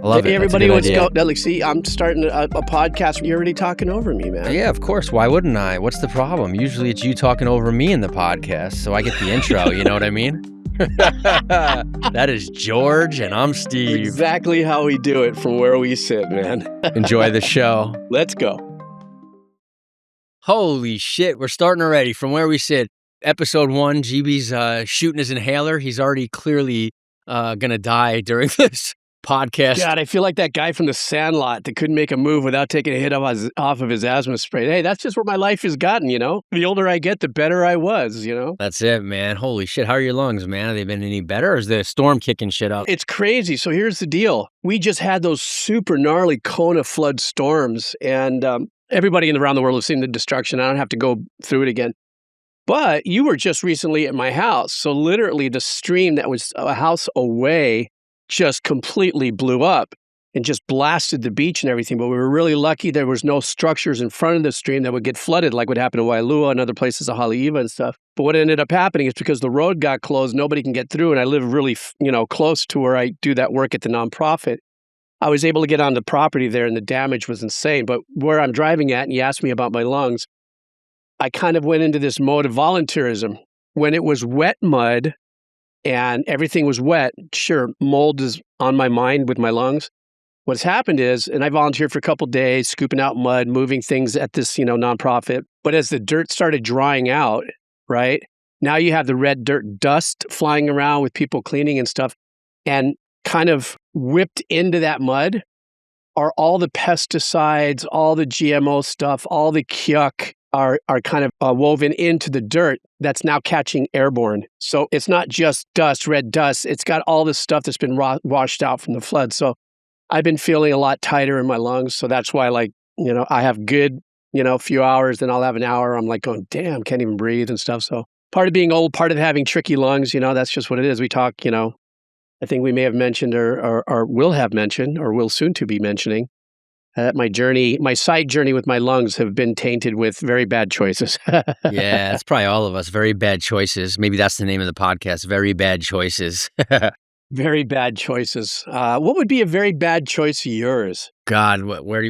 love it. Hey, everybody, That's a good let's idea. go. Now, see, I'm starting a podcast. You're already talking over me, man. Yeah, of course. Why wouldn't I? What's the problem? Usually it's you talking over me in the podcast, so I get the intro. You know what I mean? That is George, and I'm Steve. Exactly how we do it from where we sit, man. Enjoy the show. Let's go. Holy shit, we're starting already from where we sit. Episode 1, GB's shooting his inhaler. He's already clearly gonna die during this podcast. God, I feel like that guy from The Sandlot that couldn't make a move without taking a hit off of his asthma spray. Hey, that's just where my life has gotten, you know? The older I get, the better I was, you know? That's it, man. Holy shit, how are your lungs, man? Have they been any better, or is the storm kicking shit up? It's crazy. So here's the deal. We just had those super gnarly Kona flood storms, and everybody around the world has seen the destruction. I don't have to go through it again. But you were just recently at my house. So literally the stream that was a house away just completely blew up and just blasted the beach and everything. But we were really lucky there was no structures in front of the stream that would get flooded like what happened in Wailua and other places of Haleiwa and stuff. But what ended up happening is because the road got closed, nobody can get through. And I live really, close to where I do that work at the nonprofit. I was able to get on the property there and the damage was insane. But where I'm driving at, and you asked me about my lungs, I kind of went into this mode of volunteerism. When it was wet mud and everything was wet, sure, mold is on my mind with my lungs. What's happened is, and I volunteered for a couple of days, scooping out mud, moving things at this, nonprofit. But as the dirt started drying out, right, now you have the red dirt dust flying around with people cleaning and stuff. And kind of whipped into that mud are all the pesticides, all the GMO stuff, all the kyuk, are kind of woven into the dirt that's now catching airborne. So it's not just dust, red dust. It's got all this stuff that's been washed out from the flood. So I've been feeling a lot tighter in my lungs. So that's why, I have good, few hours, then I'll have an hour. I'm like going, damn, can't even breathe and stuff. So part of being old, part of having tricky lungs, that's just what it is. We talk, I think we may have mentioned or will have mentioned or will soon to be mentioning my side journey with my lungs have been tainted with very bad choices. Yeah, it's probably all of us. Very bad choices. Maybe that's the name of the podcast. Very bad choices. Very bad choices. What would be a very bad choice of yours? God, where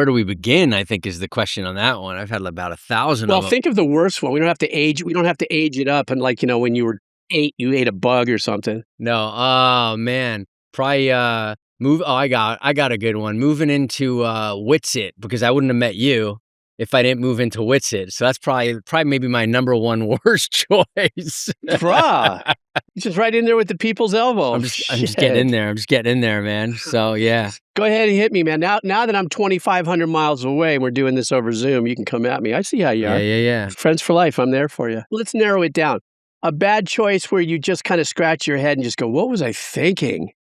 do we begin? I think is the question on that one. I've had about 1,000. Well, think of the worst one. We don't have to age. We don't have to age it up. And when you were 8, you ate a bug or something. No. Oh man. Probably I got a good one. Moving into Witsit, because I wouldn't have met you if I didn't move into Witsit. So that's probably maybe my number one worst choice. Bruh. You're just right in there with the people's elbow. I'm just getting in there. I'm just getting in there, man. So yeah. Go ahead and hit me, man. Now that I'm 2,500 miles away and we're doing this over Zoom, you can come at me. I see how you are. Yeah. Friends for life. I'm there for you. Let's narrow it down. A bad choice where you just kind of scratch your head and just go, what was I thinking?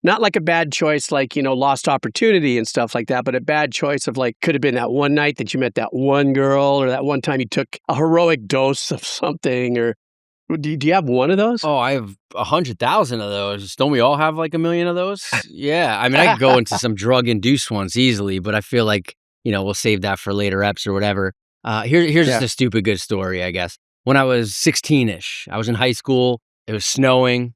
Not like a bad choice like, lost opportunity and stuff like that, but a bad choice of could have been that one night that you met that one girl or that one time you took a heroic dose of something. Or do you have one of those? Oh, I have 100,000 of those. Don't we all have 1 million of those? Yeah. I mean, I could go into some drug-induced ones easily, but I feel like, we'll save that for later eps or whatever. Here's just a stupid good story, I guess. When I was 16-ish, I was in high school. It was snowing.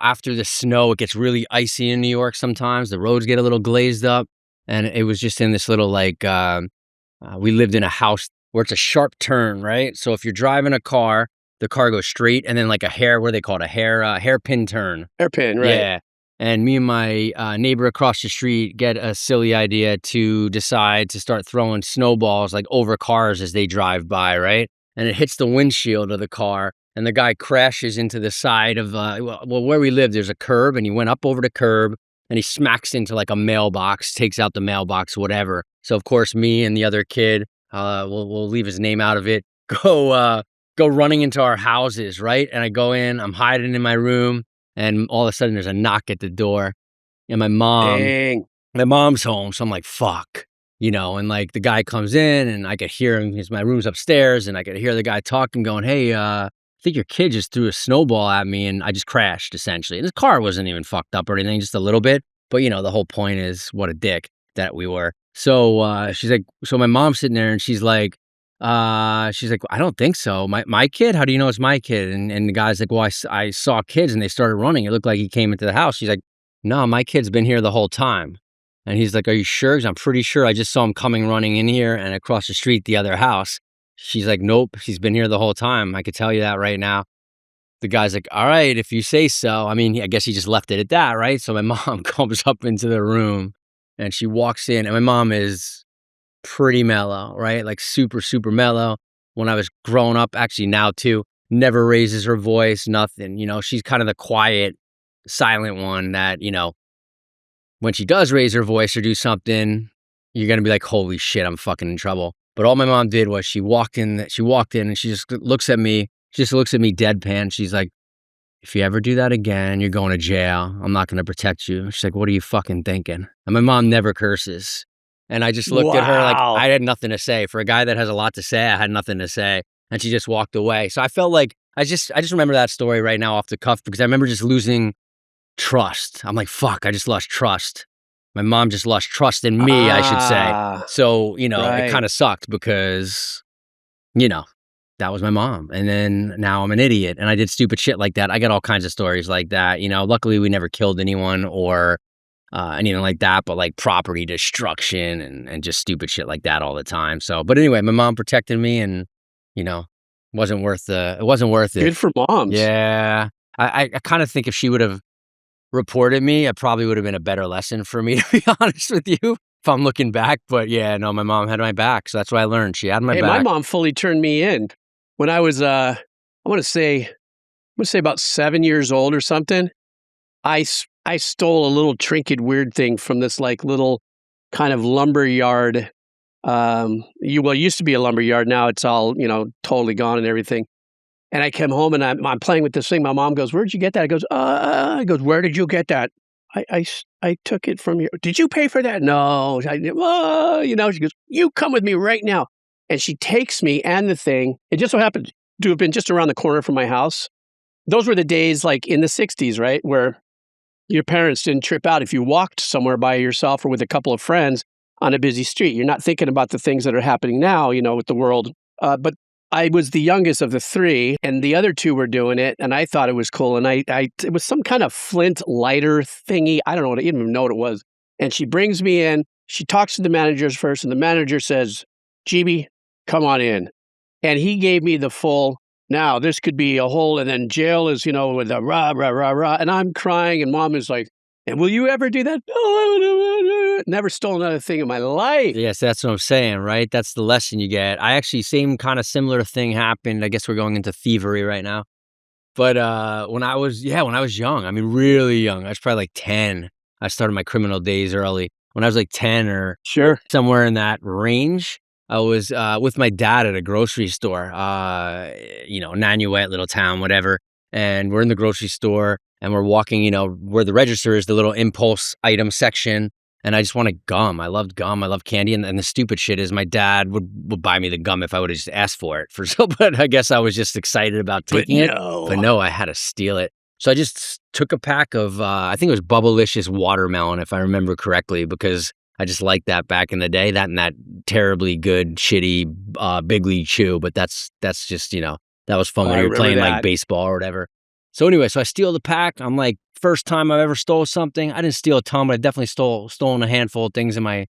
After the snow, it gets really icy in New York sometimes. The roads get a little glazed up. And it was just in this little, we lived in a house where it's a sharp turn, right? So if you're driving a car, the car goes straight and then what do they call it? A hairpin turn. Hairpin, right. Yeah. And me and my neighbor across the street get a silly idea to decide to start throwing snowballs over cars as they drive by, right? And it hits the windshield of the car. And the guy crashes into the side of, where we live, there's a curb, and he went up over the curb, and he smacks into a mailbox, takes out the mailbox, whatever. So, of course, me and the other kid, we'll leave his name out of it, go running into our houses, right? And I go in, I'm hiding in my room, and all of a sudden there's a knock at the door, and my mom's home, so I'm like, fuck. And the guy comes in, and I could hear him, my room's upstairs, and I could hear the guy talking, going, hey, I think your kid just threw a snowball at me and I just crashed, essentially. And his car wasn't even fucked up or anything, just a little bit. But, the whole point is what a dick that we were. So she's like, so my mom's sitting there and she's like, I don't think so. My kid? How do you know it's my kid? And the guy's like, well, I saw kids and they started running. It looked like he came into the house. She's like, no, my kid's been here the whole time. And he's like, are you sure? 'Cause I'm pretty sure I just saw him coming running in here and across the street, the other house. She's like, nope, she's been here the whole time. I could tell you that right now. The guy's like, all right, if you say so. I mean, I guess he just left it at that, right? So my mom comes up into the room and she walks in, and my mom is pretty mellow, right? Like super, super mellow. When I was growing up, actually now too, never raises her voice, nothing. She's kind of the quiet, silent one that, when she does raise her voice or do something, you're gonna be like, holy shit, I'm fucking in trouble. But all my mom did was she walked in and she just looks at me, deadpan. She's like, if you ever do that again, you're going to jail. I'm not gonna protect you. She's like, what are you fucking thinking? And my mom never curses. And I just looked at her like Wow. I had nothing to say. For a guy that has a lot to say, I had nothing to say. And she just walked away. So I felt like I just remember that story right now off the cuff because I remember just losing trust. I'm like, fuck, I just lost trust. My mom just lost trust in me, I should say. Ah, So, it right. kind of sucked because, you know, that was my mom. And then now I'm an idiot and I did stupid shit like that. I got all kinds of stories like that. Luckily we never killed anyone or anything like that, but like property destruction and just stupid shit like that all the time. So, but anyway, my mom protected me and, you know, it wasn't worth it. Good for moms. Yeah. I kind of think if she would have reported me, it probably would have been a better lesson for me, to be honest with you, if I'm looking back. But yeah, no, my mom had my back. So that's what I learned. She had my Hey, my back. mom fully turned me in when I was, I want to say about 7 years old or something. I stole a little trinket weird thing from this like little kind of lumber yard. It used to be a lumber yard. Now it's all, totally gone and everything. And I came home and I'm playing with this thing. My mom goes, "Where'd you get that?" I goes, "Where did you get that?" I took it from you. "Did you pay for that?" "No." She goes, "You come with me right now." And she takes me and the thing. It just so happened to have been just around the corner from my house. Those were the days like in the 60s, right? Where your parents didn't trip out if you walked somewhere by yourself or with a couple of friends on a busy street. You're not thinking about the things that are happening now, with the world. But I was the youngest of the three, and the other two were doing it, and I thought it was cool. And it was some kind of flint lighter thingy. I don't know. I didn't even know what it was. And she brings me in. She talks to the managers first, and the manager says, "GB, come on in." And he gave me the full, now this could be a whole, and then jail is, with a rah, rah, rah, rah. And I'm crying, and mom is like, "And will you ever do that?" "No, never stole another thing in my life." Yes, that's what I'm saying, right? That's the lesson you get. I actually, same kind of similar thing happened. I guess we're going into thievery right now. But when I was young, I mean, really young, I was probably like 10. I started my criminal days early. When I was like 10 or Sure. somewhere in that range, I was with my dad at a grocery store, Nanuet, little town, whatever. And we're in the grocery store and we're walking, where the register is, the little impulse item section. And I just wanted gum. I loved gum. I love candy. And the stupid shit is my dad would buy me the gum if I would have just asked for it. But I guess I was just excited about But taking it. But no. no, I had to steal it. So I just took a pack of, I think it was Bubblicious watermelon, if I remember correctly, because I just liked that back in the day. That and that terribly good, shitty Big League Chew. But that's just, that was fun when I you were remember playing like that. baseball or whatever. So anyway, so I steal the pack. I'm like, first time I've ever stole something. I didn't steal a ton, but I definitely stolen a handful of things in my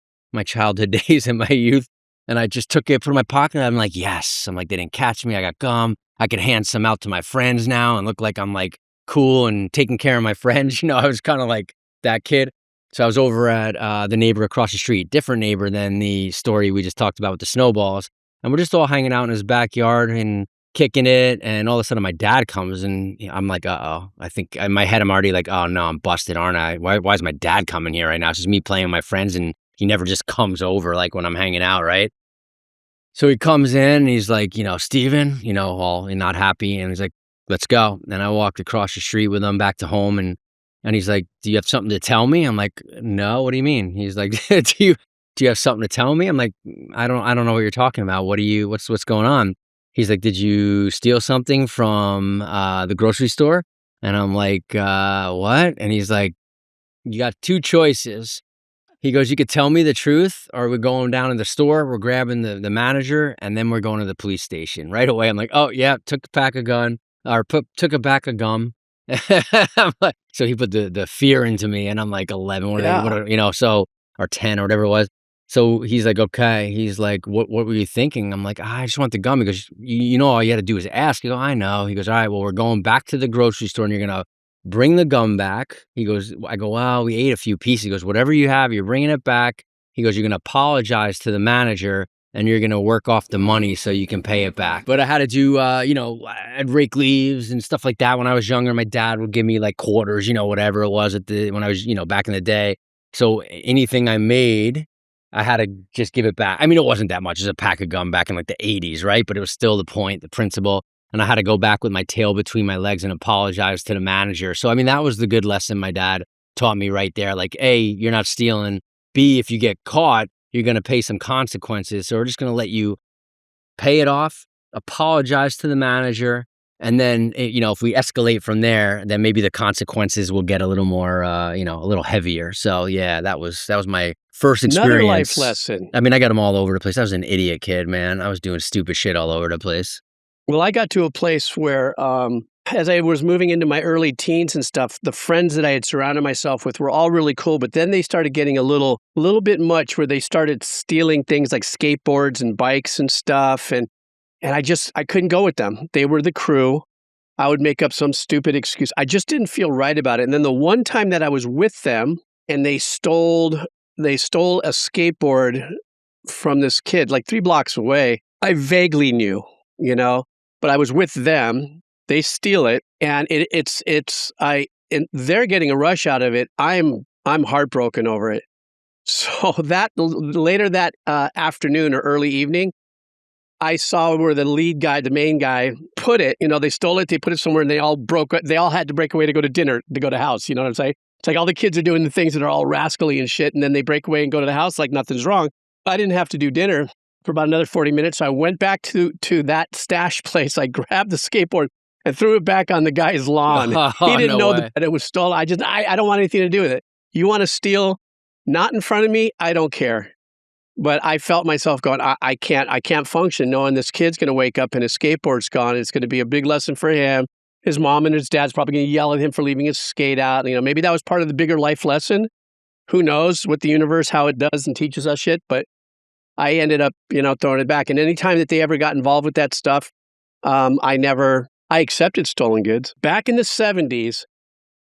childhood days and my youth. And I just took it, put it in my pocket, and I'm like, yes. I'm like, they didn't catch me. I got gum. I could hand some out to my friends now and look like I'm like cool and taking care of my friends. I was kind of like that kid. So I was over at the neighbor across the street, different neighbor than the story we just talked about with the snowballs. And we're just all hanging out in his backyard and kicking it. And all of a sudden my dad comes and I'm like, uh-oh. I think in my head I'm already like, oh no, I'm busted, aren't I? Why is my dad coming here right now? It's just me playing with my friends and he never just comes over like when I'm hanging out, right? So he comes in and he's like, Steven, all not happy. And he's like, let's go. And I walked across the street with him back to home. And he's like, do you have something to tell me? I'm like, no, what do you mean? He's like, do you have something to tell me? I'm like, I don't know what you're talking about. What's going on? He's like, did you steal something from the grocery store? And I'm like, what? And he's like, you got two choices. He goes, you could tell me the truth, or we're going down in the store, we're grabbing the manager, and then we're going to the police station. Right away, I'm like, oh, yeah, took a pack of took a pack of gum, I'm like so he put the fear into me, and I'm like 11, what Yeah. are so or 10 or whatever it was. So he's like, "Okay." He's like, "What were you thinking?" I'm like, "I just want the gum." He goes, You know, all you had to do is ask." I go, "I know." He goes, "All right, well, we're going back to the grocery store, and you're gonna bring the gum back." He goes I go, "Well, we ate a few pieces." He goes, "Whatever you have, you're bringing it back." He goes, "You're gonna apologize to the manager, and you're gonna work off the money so you can pay it back." But I had to do, I'd rake leaves and stuff like that when I was younger. My dad would give me like quarters, whatever it was when I was, back in the day. So anything I made, I had to just give it back. I mean, it wasn't that much. It was a pack of gum back in like the 80s, right? But it was still the point, the principle. And I had to go back with my tail between my legs and apologize to the manager. So, I mean, that was the good lesson my dad taught me right there. Like, A, you're not stealing. B, if you get caught, you're going to pay some consequences. So we're just going to let you pay it off, apologize to the manager, and then, if we escalate from there, then maybe the consequences will get a little more, a little heavier. So yeah, that was my first Another life experience. lesson. I mean, I got them all over the place. I was an idiot kid, man. I was doing stupid shit all over the place. Well, I got to a place where, as I was moving into my early teens and stuff, the friends that I had surrounded myself with were all really cool, but then they started getting a little bit much where they started stealing things like skateboards and bikes and stuff, and I couldn't go with them. They were the crew. I would make up some stupid excuse. I just didn't feel right about it. And then the one time that I was with them and they stole a skateboard from this kid like 3 blocks away, I vaguely knew, you know, but I was with them. They steal it, and and they're getting a rush out of it. I'm heartbroken over it. So later that afternoon or early evening, I saw where the lead guy, the main guy, put it. You know, they stole it, they put it somewhere, and they all had to break away to go to dinner, to go to house. You know what I'm saying? It's like all the kids are doing the things that are all rascally and shit, and then they break away and go to the house like nothing's wrong. I didn't have to do dinner for about another 40 minutes. So I went back to that stash place. I grabbed the skateboard and threw it back on the guy's lawn. He Oh, didn't no know way. that it was stolen. I don't want anything to do with it. You want to steal, not in front of me, I don't care. But I felt myself going, I can't function knowing this kid's going to wake up and his skateboard's gone. It's going to be a big lesson for him. His mom and his dad's probably going to yell at him for leaving his skate out. You know, maybe that was part of the bigger life lesson. Who knows what the universe, how it does and teaches us shit. But I ended up, throwing it back. And anytime that they ever got involved with that stuff, I accepted stolen goods. Back in the 70s,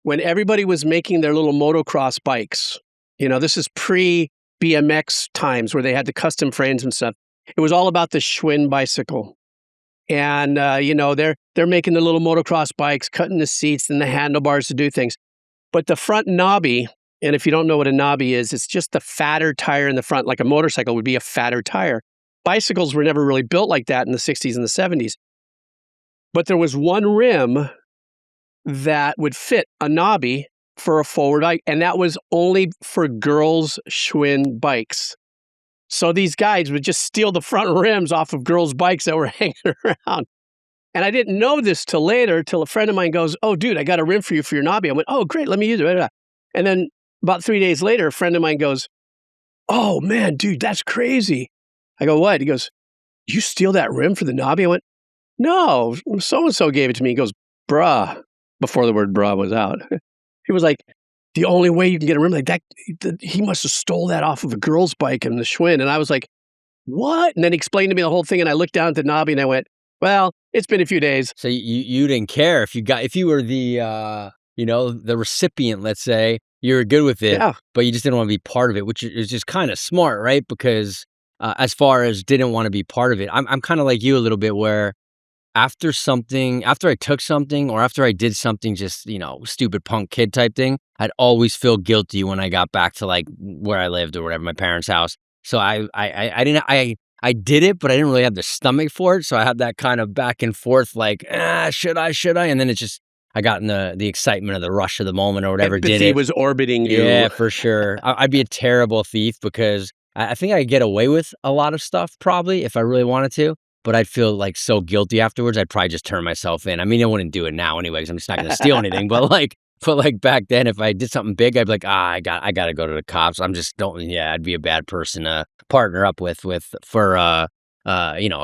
when everybody was making their little motocross bikes, this is pre BMX times where they had the custom frames and stuff. It was all about the Schwinn bicycle. And, they're making the little motocross bikes, cutting the seats and the handlebars to do things. But the front knobby, and if you don't know what a knobby is, it's just the fatter tire in the front, like a motorcycle would be a fatter tire. Bicycles were never really built like that in the 60s and the 70s. But there was one rim that would fit a knobby for a forward bike, and that was only for girls' Schwinn bikes. So these guys would just steal the front rims off of girls' bikes that were hanging around. And I didn't know this till later, till a friend of mine goes, "Oh, dude, I got a rim for your knobby." I went, "Oh, great, let me use it." And then about 3 days later, a friend of mine goes, "Oh, man, dude, that's crazy." I go, "What?" He goes, "You steal that rim for the knobby?" I went, "No, so-and-so gave it to me." He goes, "Bruh," before the word bruh was out. He was like, "The only way you can get a rim like that, he must have stole that off of a girl's bike in the Schwinn." And I was like, "What?" And then he explained to me the whole thing, and I looked down at the knobby and I went, "Well, it's been a few days." So you didn't care if you were the recipient, let's say, you were good with it, Yeah. but you just didn't want to be part of it, which is just kind of smart, right? Because as far as didn't want to be part of it, I'm kind of like you a little bit where after I took something or after I did something just, stupid punk kid type thing, I'd always feel guilty when I got back to like where I lived or whatever, my parents' house. So I did it, but I didn't really have the stomach for it. So I had that kind of back and forth, like, should I? And then I got in the excitement of the rush of the moment or whatever, did Empathy it. was orbiting Yeah, you. for sure. I'd be a terrible thief because I think I could get away with a lot of stuff probably if I really wanted to, but I'd feel like so guilty afterwards. I'd probably just turn myself in. I mean, I wouldn't do it now anyways. I'm just not going to steal anything, but like back then, if I did something big, I'd be like, I got to go to the cops. I'm just don't. Yeah, I'd be a bad person to partner up with for a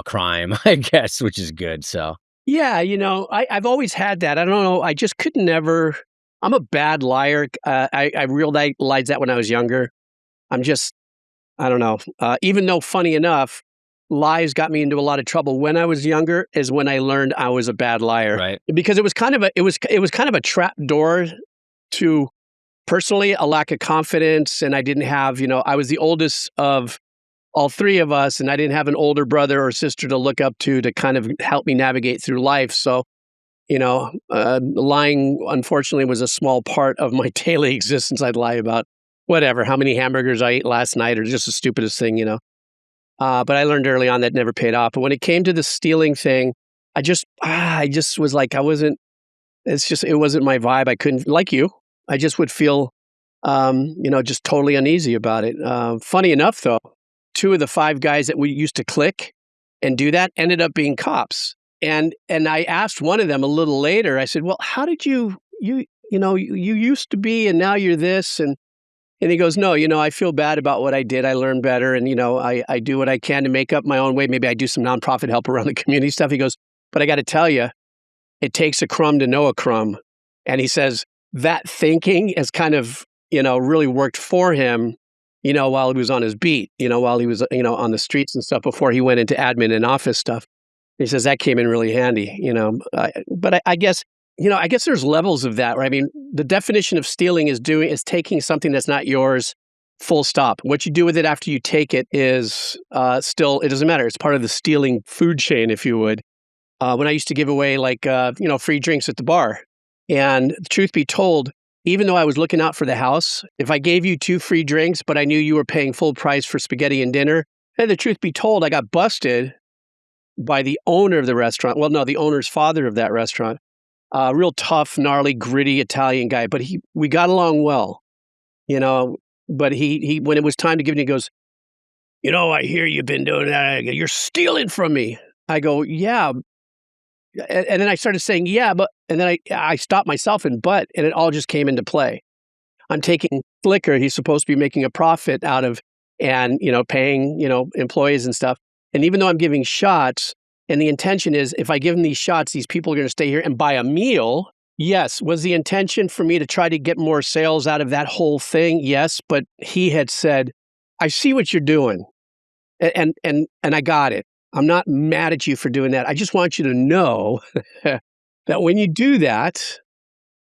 crime, I guess, which is good. So Yeah, I've always had that. I don't know. I just could never. I'm a bad liar. I realized that when I was younger. I'm just, I don't know. Even though, funny enough, lies got me into a lot of trouble when I was younger. Is when I learned I was a bad liar Right. because it was kind of it was kind of a trap door to personally a lack of confidence, and I didn't have. I was the oldest of all three of us, and I didn't have an older brother or sister to look up to kind of help me navigate through life. So, lying, unfortunately, was a small part of my daily existence. I'd lie about whatever, how many hamburgers I ate last night, or just the stupidest thing. But I learned early on that never paid off. But when it came to the stealing thing, I just was like, it wasn't my vibe. I couldn't, like you, I just would feel, just totally uneasy about it. Funny enough, though, two of the five guys that we used to click and do that ended up being cops. And I asked one of them a little later, I said, "Well, how did you used to be and now you're this?" And he goes, "No, I feel bad about what I did. I learned better and I do what I can to make up my own way. Maybe I do some nonprofit help around the community stuff." He goes, "But I got to tell you, it takes a crumb to know a crumb." And he says that thinking has kind of, really worked for him, while he was on his beat, while he was, on the streets and stuff before he went into admin and office stuff. He says that came in really handy. But I guess, I guess there's levels of that, right? I mean, the definition of stealing is taking something that's not yours, full stop. What you do with it after you take it is still, it doesn't matter. It's part of the stealing food chain, if you would. When I used to give away free drinks at the bar. And truth be told, even though I was looking out for the house, if I gave you 2 free drinks, but I knew you were paying full price for spaghetti and dinner, and the truth be told, I got busted by the owner of the restaurant. Well, no, the owner's father of that restaurant. Real tough, gnarly, gritty Italian guy, but we got along well, you know. But he when it was time to give it, he goes, "I hear you've been doing that. You're stealing from me." I go, "Yeah." And then I started saying, "Yeah, but," and then I stopped myself and and it all just came into play. I'm taking liquor he's supposed to be making a profit out of and, paying, employees and stuff. And even though I'm giving shots and the intention is if I give them these shots, these people are going to stay here and buy a meal. Yes. Was the intention for me to try to get more sales out of that whole thing? Yes. But he had said, "I see what you're doing and I got it. I'm not mad at you for doing that. I just want you to know that when you do that,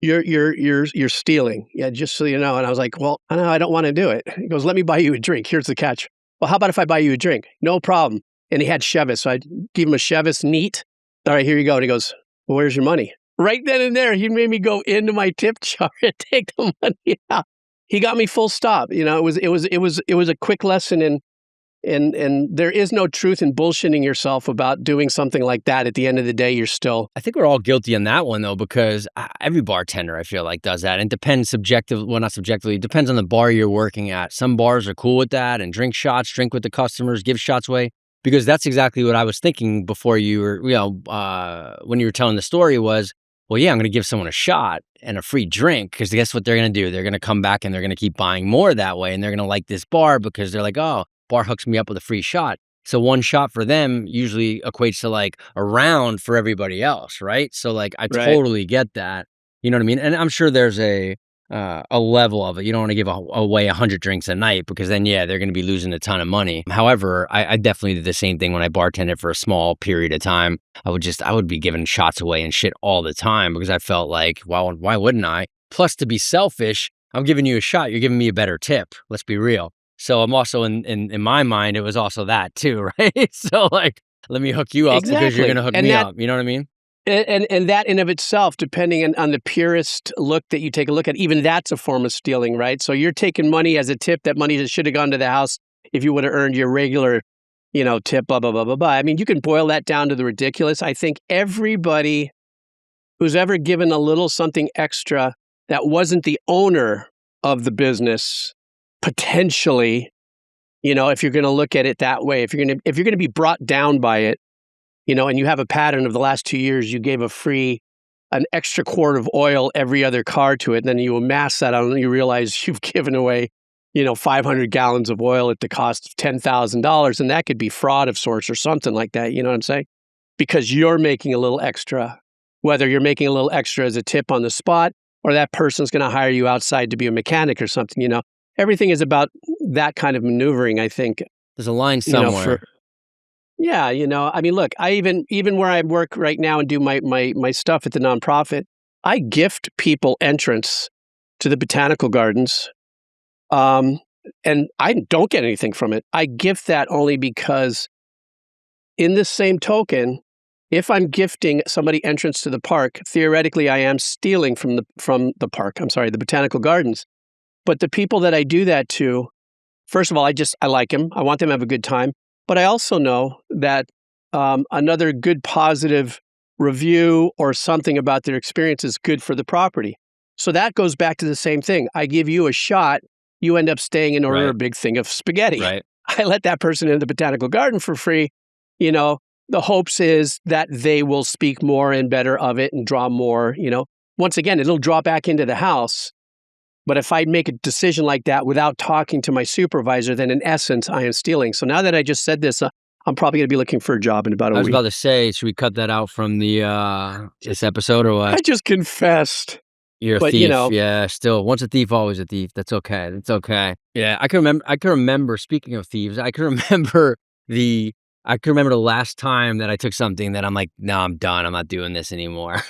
you're stealing. Yeah, just so you know." And I was like, "Well, I don't want to do it." He goes, "Let me buy you a drink. Here's the catch." "Well, how about if I buy you a drink?" "No problem." And he had Chivas, so I give him a Chivas neat. "All right, here you go." And he goes, "Well, where's your money?" Right then and there, he made me go into my tip jar and take the money out. He got me full stop. It was a quick lesson in and there is no truth in bullshitting yourself about doing something like that. At the end of the day, you're still. I think we're all guilty on that one though, because every bartender I feel like does that. And it depends not subjectively, it depends on the bar you're working at. Some bars are cool with that and drink shots, drink with the customers, give shots away. Because that's exactly what I was thinking before you were, when you were telling the story was, well, yeah, I'm going to give someone a shot and a free drink because guess what they're going to do? They're going to come back and they're going to keep buying more that way. And they're going to like this bar because they're like, oh, bar hooks me up with a free shot. So one shot for them usually equates to like a round for everybody else, right? So like I Right. totally get that. You know what I mean? And I'm sure there's a level of it. You don't want to give away 100 drinks a night because then, yeah, they're going to be losing a ton of money. However, I definitely did the same thing when I bartended for a small period of time. I would be giving shots away and shit all the time because I felt like, well, why wouldn't I? Plus, to be selfish, I'm giving you a shot. You're giving me a better tip. Let's be real. So I'm also in my mind, it was also that too, right? So like, let me hook you up because you're Exactly. going to hook And me that up. You know what I mean? and that in of itself, depending on the purest look that you take a look at, even that's a form of stealing, right? So you're taking money as a tip, that money that should have gone to the house if you would have earned your regular, tip, blah, blah, blah, blah, blah. I mean, you can boil that down to the ridiculous. I think everybody who's ever given a little something extra that wasn't the owner of the business, potentially, if you're going to look at it that way, if you're going to be brought down by it, and you have a pattern of the last 2 years, you gave an extra quart of oil every other car to it, and then you amass that on, and you realize you've given away, 500 gallons of oil at the cost of $10,000, and that could be fraud of sorts or something like that. You know what I'm saying? because you're making a little extra, whether you're making a little extra as a tip on the spot or that person's going to hire you outside to be a mechanic or something, you know. Everything is about that kind of maneuvering, I think. There's a line You know, somewhere. yeah, you know, I mean, look, I even where I work right now and do my stuff at the nonprofit, I gift people entrance to the botanical gardens, and I don't get anything from it. I gift that only because, in the same token, if I'm gifting somebody entrance to the park, theoretically, I am stealing from the park. I'm sorry, the botanical gardens. But the people that I do that to, first of all, I like them. I want them to have a good time. But I also know that another good positive review or something about their experience is good for the property. So that goes back to the same thing. I give you a shot, you end up staying and order a big thing of spaghetti. Right. I let that person in the botanical garden for free. You know, the hopes is that they will speak more and better of it and draw more, you know. Once again, it'll draw back into the house. But if I make a decision like that without talking to my supervisor, then in essence, I am stealing. So now that I just said this, I'm probably going to be looking for a job in about a week. I was about to say, should we cut that out from the this episode or what? I just confessed. You're a But, thief. you know, Yeah, still. Once a thief, always a thief. That's okay. That's okay. Yeah, I can remember, speaking of thieves, I can remember the last time that I took something that I'm like, no, I'm done. I'm not doing this anymore.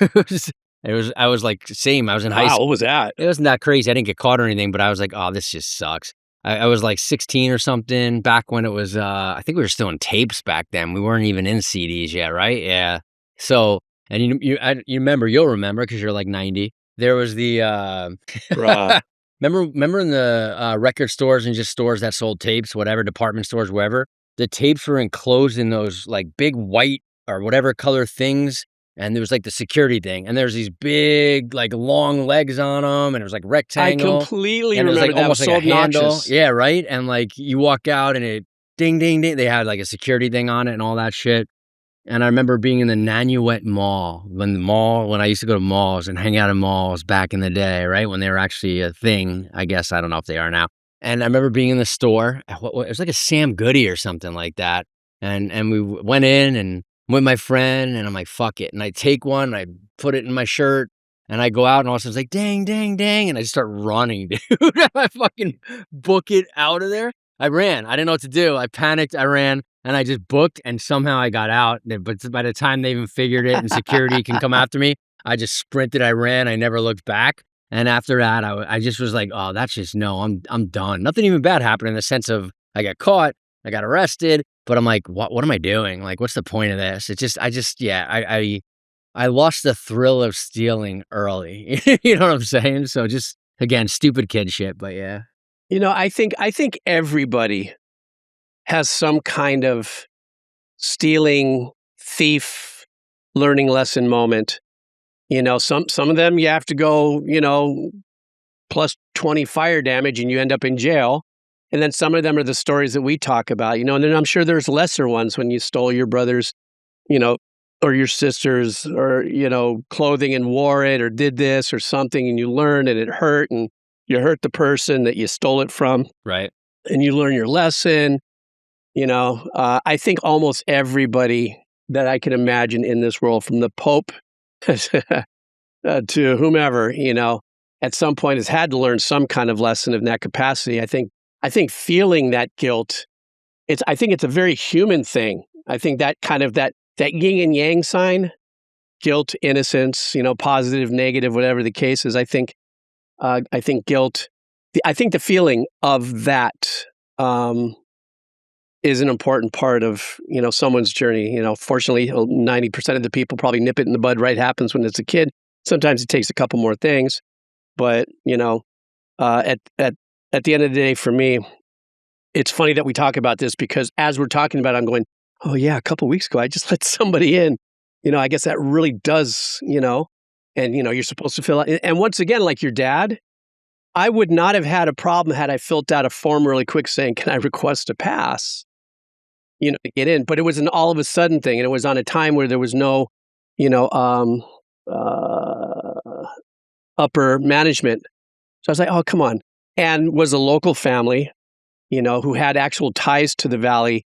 I was like, same. I was in high wow, school. what was that? It wasn't that crazy. I didn't get caught or anything, but I was like, oh, this just sucks. I was like 16 or something back when it was, I think we were still in tapes back then. We weren't even in CDs yet, right? Yeah. So, and you remember, you'll remember because you're like 90. There was the, Bruh. remember in the record stores and just stores that sold tapes, whatever, department stores, wherever, the tapes were enclosed in those like big white or whatever color things. And there was like the security thing, and there's these big, like long legs on them, and it was like I rectangle. completely And it was remember like that. almost Was like so a handle. obnoxious. Yeah, right? And like you walk out and it ding, ding, ding. They had like a security thing on it and all that shit. And I remember being in the Nanuet Mall when I used to go to malls and hang out in malls back in the day, right? When they were actually a thing, I guess. I don't know if they are now. And I remember being in the store. It was like a Sam Goody or something like that. And we went in and with my friend, and I'm like, fuck it. And I take one, and I put it in my shirt, and I go out, and all of a sudden it's like, dang, dang, dang. And I just start running, dude. I fucking book it out of there. I ran. I didn't know what to do. I panicked. I ran, and I just booked, and somehow I got out. But by the time they even figured it and security can come after me, I just sprinted. I ran. I never looked back. And after that, I just was like, oh, that's just, no, I'm done. Nothing even bad happened in the sense of I got caught. I got arrested, but I'm like, what am I doing? Like, what's the point of this? I lost the thrill of stealing early. You know what I'm saying? So just, again, stupid kid shit, but yeah. You know, I think everybody has some kind of stealing, thief, learning lesson moment. You know, some of them you have to go, you know, plus 20 fire damage and you end up in jail. And then some of them are the stories that we talk about, you know, and then I'm sure there's lesser ones when you stole your brother's, you know, or your sister's, or, you know, clothing and wore it or did this or something, and you learned and it hurt and you hurt the person that you stole it from. Right. And you learn your lesson. You know, I think almost everybody that I can imagine in this world, from the Pope to whomever, you know, at some point has had to learn some kind of lesson in that capacity. I think feeling that guilt, I think it's a very human thing. I think that kind of that yin and yang sign, guilt, innocence, you know, positive, negative, whatever the case is. I think guilt, I think the feeling of that is an important part of, you know, someone's journey. You know, fortunately, 90% of the people probably nip it in the bud. Right, happens when it's a kid. Sometimes it takes a couple more things, but you know, at the end of the day, for me, it's funny that we talk about this, because as we're talking about it, I'm going, oh yeah, a couple of weeks ago, I just let somebody in. You know, I guess that really does, you know, and you know, you're supposed to fill out. And once again, like your dad, I would not have had a problem had I filled out a form really quick saying, can I request a pass, you know, to get in. But it was an all of a sudden thing. And it was on a time where there was no, you know, upper management. So I was like, oh, come on. And was a local family, you know, who had actual ties to the Valley,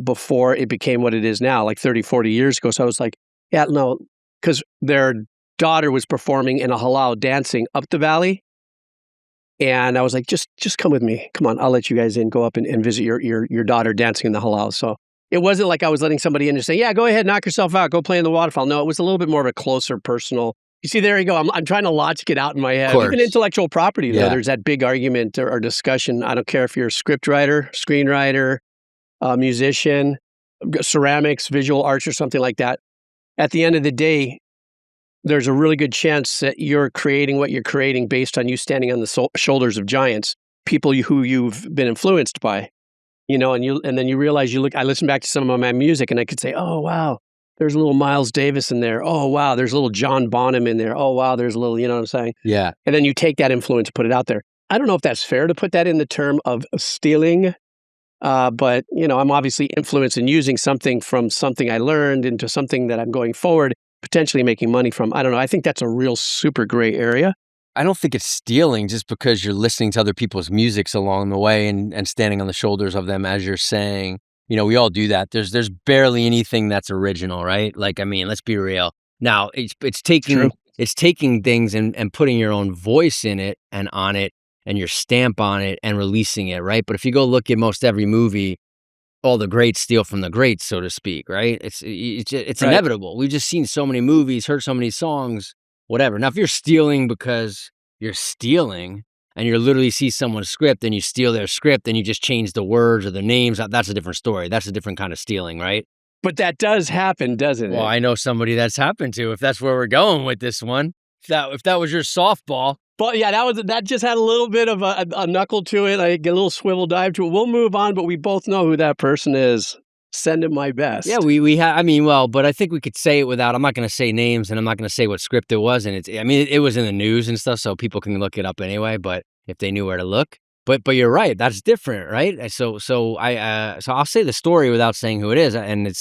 before it became what it is now, like 30, 40 years ago. So I was like, yeah, no, because their daughter was performing in a halal dancing up the valley. And I was like, just come with me. Come on, I'll let you guys in. Go up and visit your daughter dancing in the halal. So it wasn't like I was letting somebody in and say, yeah, go ahead, knock yourself out, go play in the waterfall. No, it was a little bit more of a closer personal. You see, there you go. I'm trying to logic it out in my head. Even intellectual property, though, there's that big argument or discussion. I don't care if you're a script writer, screenwriter, musician, ceramics, visual arts, or something like that. At the end of the day, there's a really good chance that you're creating what you're creating based on you standing on the shoulders of giants, people who you've been influenced by, and then you realize I listen back to some of my music and I could say, oh, wow, there's a little Miles Davis in there. Oh, wow, there's a little John Bonham in there. Oh, wow, there's a little, you know what I'm saying? Yeah. And then you take that influence and put it out there. I don't know if that's fair to put that in the term of stealing, but, I'm obviously influenced and using something from something I learned into something that I'm going forward, potentially making money from. I don't know. I think that's a real super gray area. I don't think it's stealing just because you're listening to other people's musics along the way and standing on the shoulders of them, as you're saying. We all do that. There's barely anything that's original, right? Like, I mean, let's be real. Now, it's taking things and putting your own voice in it and on it and your stamp on it and releasing it, right? But if you go look at most every movie, all the greats steal from the greats, so to speak, right? It's right. Inevitable. We've just seen so many movies, heard so many songs, whatever. Now, if you're stealing because you're stealing and you literally see someone's script and you steal their script and you just change the words or the names, that's a different story. That's a different kind of stealing, right? But that does happen, doesn't it? Well, I know somebody that's happened to, if that's where we're going with this one. If that was your softball. But yeah, that just had a little bit of a knuckle to it. I get a little swivel dive to it. We'll move on, but we both know who that person is. Send him my best. Yeah, we have. I mean, well, but I think we could say it without. I'm not going to say names, and I'm not going to say what script it was. And it was in the news and stuff, so people can look it up anyway. But if they knew where to look, but you're right, that's different, right? So I'll say the story without saying who it is, and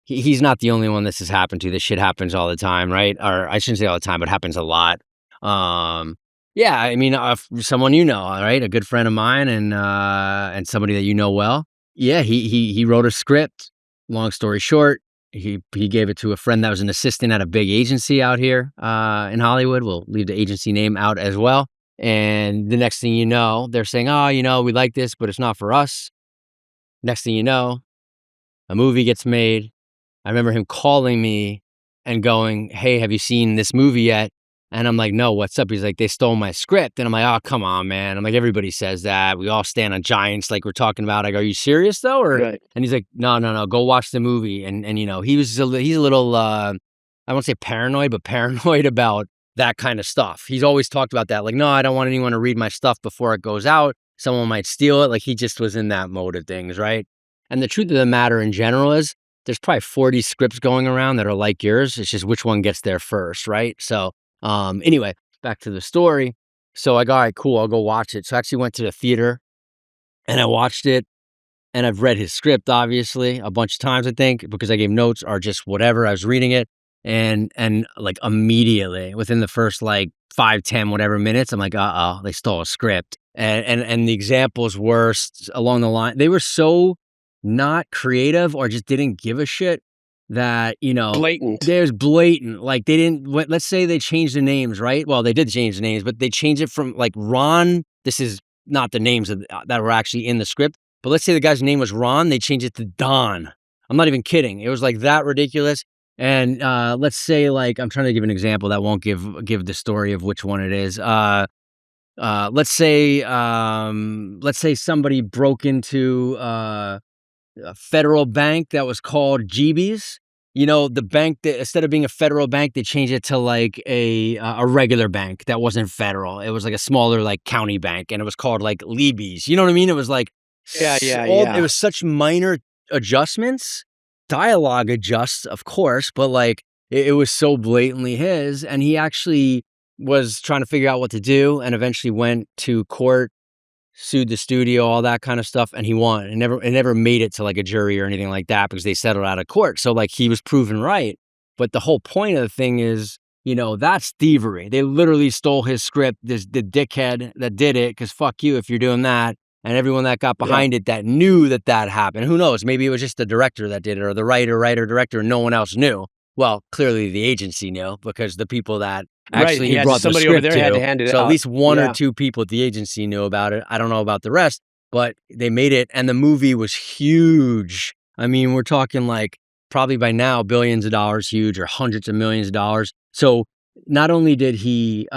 he's not the only one this has happened to. This shit happens all the time, right? Or I shouldn't say all the time, but happens a lot. Yeah, I mean, someone right? A good friend of mine and somebody that you know well. Yeah, he wrote a script. Long story short, he gave it to a friend that was an assistant at a big agency out here in Hollywood. We'll leave the agency name out as well. And the next thing you know, they're saying, oh, we like this, but it's not for us. Next thing you know, a movie gets made. I remember him calling me and going, hey, have you seen this movie yet? And I'm like, no, what's up? He's like, they stole my script. And I'm like, oh, come on, man. I'm like, everybody says that. We all stand on giants like we're talking about. I go, are you serious, though? Right. And he's like, no, go watch the movie. And he's a little, I won't say paranoid, but paranoid about that kind of stuff. He's always talked about that. Like, no, I don't want anyone to read my stuff before it goes out. Someone might steal it. Like, he just was in that mode of things, right? And the truth of the matter in general is there's probably 40 scripts going around that are like yours. It's just which one gets there first, right? So, anyway, back to the story. So I go, all right, cool, I'll go watch it. So I actually went to the theater and I watched it, and I've read his script, obviously, a bunch of times, I think, because I gave notes or just whatever. I was reading it and like immediately within the first like 5, 10, whatever minutes, I'm like, they stole a script. And the examples were along the line. They were so not creative or just didn't give a shit that, blatant. There's blatant. Like they didn't, let's say they changed the names, right? Well, they did change the names, but they changed it from like Ron. This is not the names that were actually in the script, but let's say the guy's name was Ron. They changed it to Don. I'm not even kidding. It was like that ridiculous. And let's say like, I'm trying to give an example that won't give the story of which one it is. Let's say somebody broke into a federal bank that was called GB's. The bank that instead of being a federal bank, they changed it to like a regular bank that wasn't federal. It was like a smaller like county bank, and it was called like Leeby's. You know what I mean? It was like yeah. It was such minor adjustments, dialogue adjusts, of course, but like it was so blatantly his, and he actually was trying to figure out what to do, and eventually went to court, sued the studio, all that kind of stuff, and he won. It never made it to like a jury or anything like that because they settled out of court. So like he was proven right. But the whole point of the thing is, that's thievery. They literally stole his script. The dickhead that did it, because fuck you if you're doing that. and everyone that got behind it that knew that that happened. Who knows? Maybe it was just the director that did it, or the writer, director, and no one else knew. Well, clearly the agency knew, because the people that Right. actually he Yeah. Just brought the somebody over script there had to to, hand it so at out. least one or Yeah. two people at the agency knew about it. I don't know about the rest, but they made it, and the movie was huge. I mean, we're talking like probably by now billions of dollars huge, or hundreds of millions of dollars. So not only did he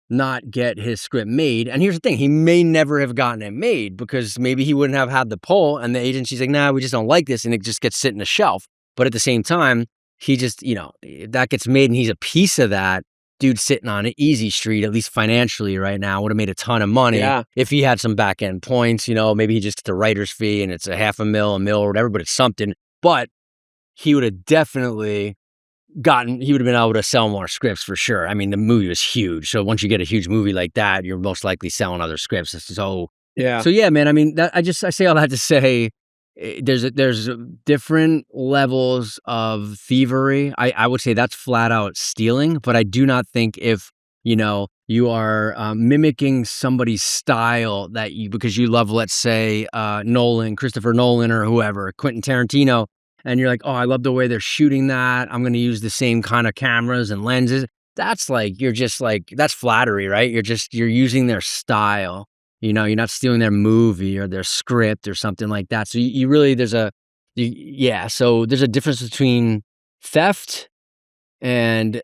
not get his script made, and here's the thing, he may never have gotten it made, because maybe he wouldn't have had the pull, and the agency's like, nah, we just don't like this, and it just gets sit in the shelf. But at the same time, he just, that gets made, and he's a piece of that. Dude sitting on an easy street, at least financially right now, would have made a ton of money Yeah. if he had some back end points. Maybe he just gets a writer's fee and it's a $500,000, a mil, or whatever, but it's something. But he would have definitely he would have been able to sell more scripts for sure. I mean, the movie was huge. So once you get a huge movie like that, you're most likely selling other scripts. So Yeah. yeah, man. I mean, I say all that to say, there's different levels of thievery. I would say that's flat out stealing, but I do not think if you are mimicking somebody's style because you love, let's say, Christopher Nolan, or whoever, Quentin Tarantino, and you're like, oh, I love the way they're shooting that, I'm going to use the same kind of cameras and lenses. That's like, that's flattery, right? You're using their style. You're not stealing their movie or their script or something like that. So you really, so there's a difference between theft and,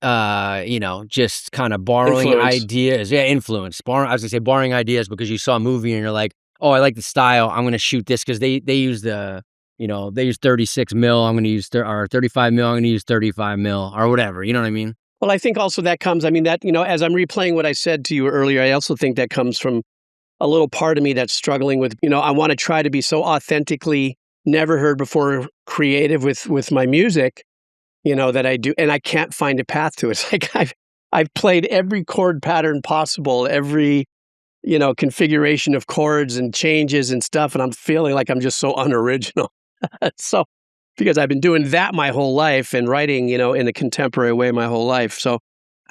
just kind of borrowing Influence. ideas. Yeah, influence. I was gonna say borrowing ideas because you saw a movie and you're like, oh, I like the style, I'm going to shoot this, because they use they use 36 mil, I'm going to use, or 35 mil, I'm going to use 35 mil, or whatever. You know what I mean? Well, I think also that comes, as I'm replaying what I said to you earlier, I also think that comes from a little part of me that's struggling with, I want to try to be so authentically never heard before creative with my music, that I do, and I can't find a path to it. It's like I've played every chord pattern possible, every, configuration of chords and changes and stuff, and I'm feeling like I'm just so unoriginal. So, because I've been doing that my whole life and writing, in a contemporary way my whole life. So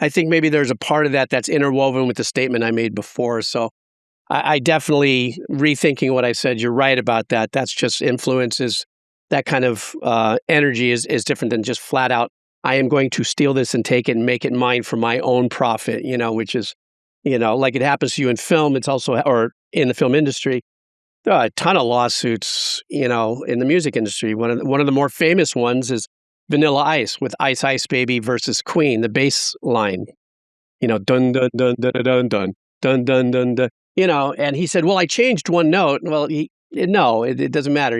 I think maybe there's a part of that that's interwoven with the statement I made before. So I definitely, rethinking what I said, you're right about that. That's just influences. That kind of energy is different than just flat out, I am going to steal this and take it and make it mine for my own profit, which is, like it happens to you in film. It's also, or in the film industry, there are a ton of lawsuits, in the music industry. One of the more famous ones is Vanilla Ice with Ice Ice Baby versus Queen, the bass line, dun dun dun dun dun dun dun dun dun dun. And he said, well, I changed one note. Well, no, it doesn't matter,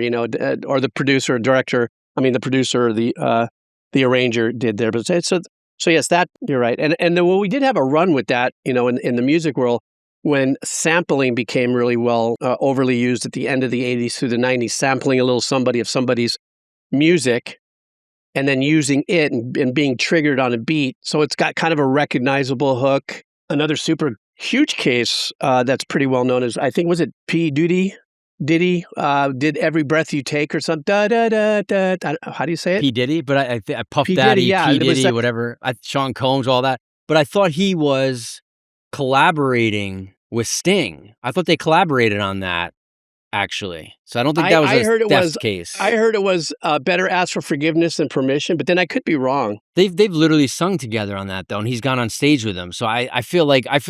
or the producer or director, the producer or the arranger did there. But so yes, that, you're right. And then, well, we did have a run with that, in the music world, when sampling became really overly used at the end of the 80s through the 90s, sampling a little somebody of somebody's music and then using it and being triggered on a beat. So it's got kind of a recognizable hook. Another super huge case that's pretty well known is, I think, was it P. Diddy did Every Breath You Take or something. Da, da, da, da, da. How do you say it? P. Diddy, but I Puff P. Daddy, Diddy, yeah. P. It was Diddy, whatever. Sean Combs, all that. But I thought he was collaborating with Sting. I thought they collaborated on that, actually. So I don't think that was a theft case. I heard it was better ask for forgiveness than permission, but then I could be wrong. They've literally sung together on that, though, and he's gone on stage with them. So I feel like if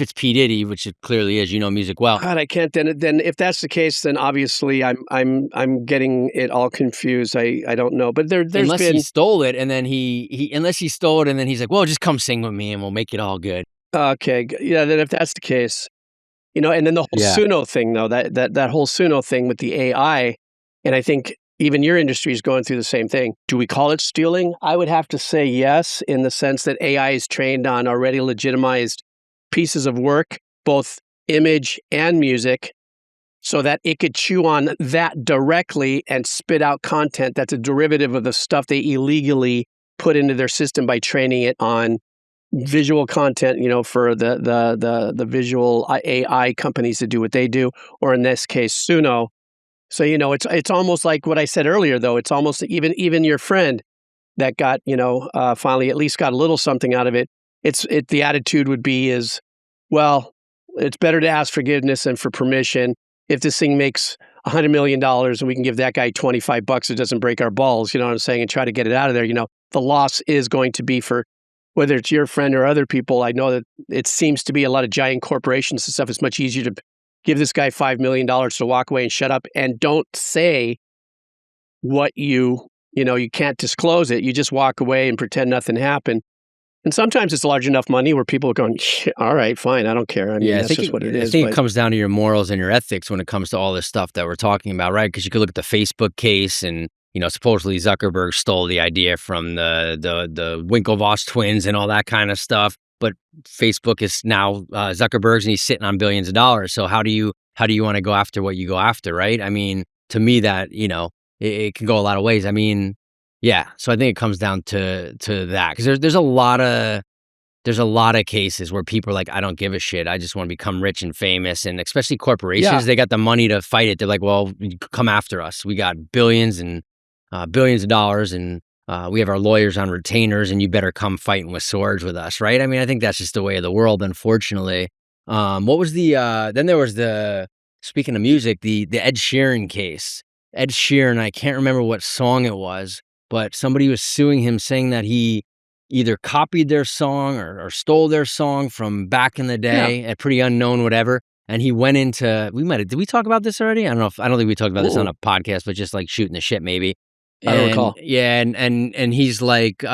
it's P. Diddy, which it clearly is, music well. God, I can't. Then if that's the case, then obviously I'm getting it all confused. I don't know, but there's unless been, he stole it, and then unless he stole it, and then he's like, well, just come sing with me, and we'll make it all good. Okay, yeah. Then if that's the case, and then the whole Suno thing, though, that whole Suno thing with the AI, and I think even your industry is going through the same thing. Do we call it stealing? I would have to say yes, in the sense that AI is trained on already legitimized pieces of work, both image and music, so that it could chew on that directly and spit out content that's a derivative of the stuff they illegally put into their system by training it on visual content, for the visual AI companies to do what they do, or in this case, Suno. So, it's almost like what I said earlier, though. It's almost even your friend that got, finally at least got a little something out of it. The attitude would be well, it's better to ask forgiveness than for permission. if this thing makes $100 million and we can give that guy $25, it doesn't break our balls, you know what I'm saying, and try to get it out of there, the loss is going to be for whether it's your friend or other people. I know that it seems to be a lot of giant corporations and stuff. It's much easier to give this guy $5 million to walk away and shut up and don't say what you can't disclose it. You just walk away and pretend nothing happened. And sometimes it's large enough money where people are going, all right, fine, I don't care. I mean, Yeah, that's just what it is. I think it comes down to your morals and your ethics when it comes to all this stuff that we're talking about, right? Because you could look at the Facebook case and, supposedly Zuckerberg stole the idea from the Winklevoss twins and all that kind of stuff. But Facebook is now Zuckerberg's and he's sitting on billions of dollars. So how do you want to go after what you go after, right? I mean, to me that, it can go a lot of ways. I mean, yeah. So I think it comes down to that because there's a lot of cases where people are like, I don't give a shit. I just want to become rich and famous. And especially corporations, they got the money to fight it. They're like, well, come after us. We got billions and billions of dollars and we have our lawyers on retainers and you better come fighting with swords with us, right? I mean, I think that's just the way of the world, unfortunately. What was then there was speaking of music, the Ed Sheeran case. Ed Sheeran, I can't remember what song it was, but somebody was suing him saying that he either copied their song or stole their song from back in the day, a pretty unknown whatever. And he went into, did we talk about this already? I don't think we talked about this on a podcast, but just like shooting the shit maybe. I don't recall. Yeah, and he's like, no.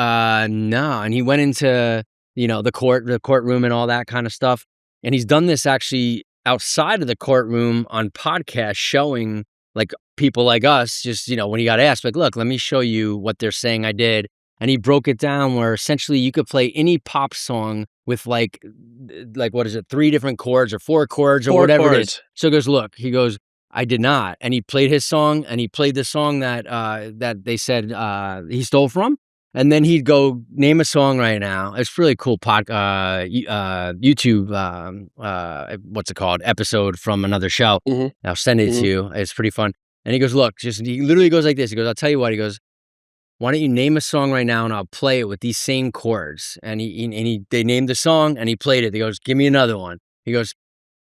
And he went into, the courtroom and all that kind of stuff. And he's done this actually outside of the courtroom on podcasts showing like people like us, just, when he got asked, like, look, let me show you what they're saying I did. And he broke it down where essentially you could play any pop song with like what is it, 3 different chords or 4 chords or whatever it is. So he goes, I did not. And he played his song and he played the song that they said he stole from. And then he'd go name a song right now. It's really cool YouTube, what's it called? Episode from another show. Mm-hmm. I'll send it to you. It's pretty fun. And he goes, look, he literally goes like this. He goes, I'll tell you what. He goes, why don't you name a song right now and I'll play it with these same chords. And they named the song and he played it. He goes, give me another one. He goes,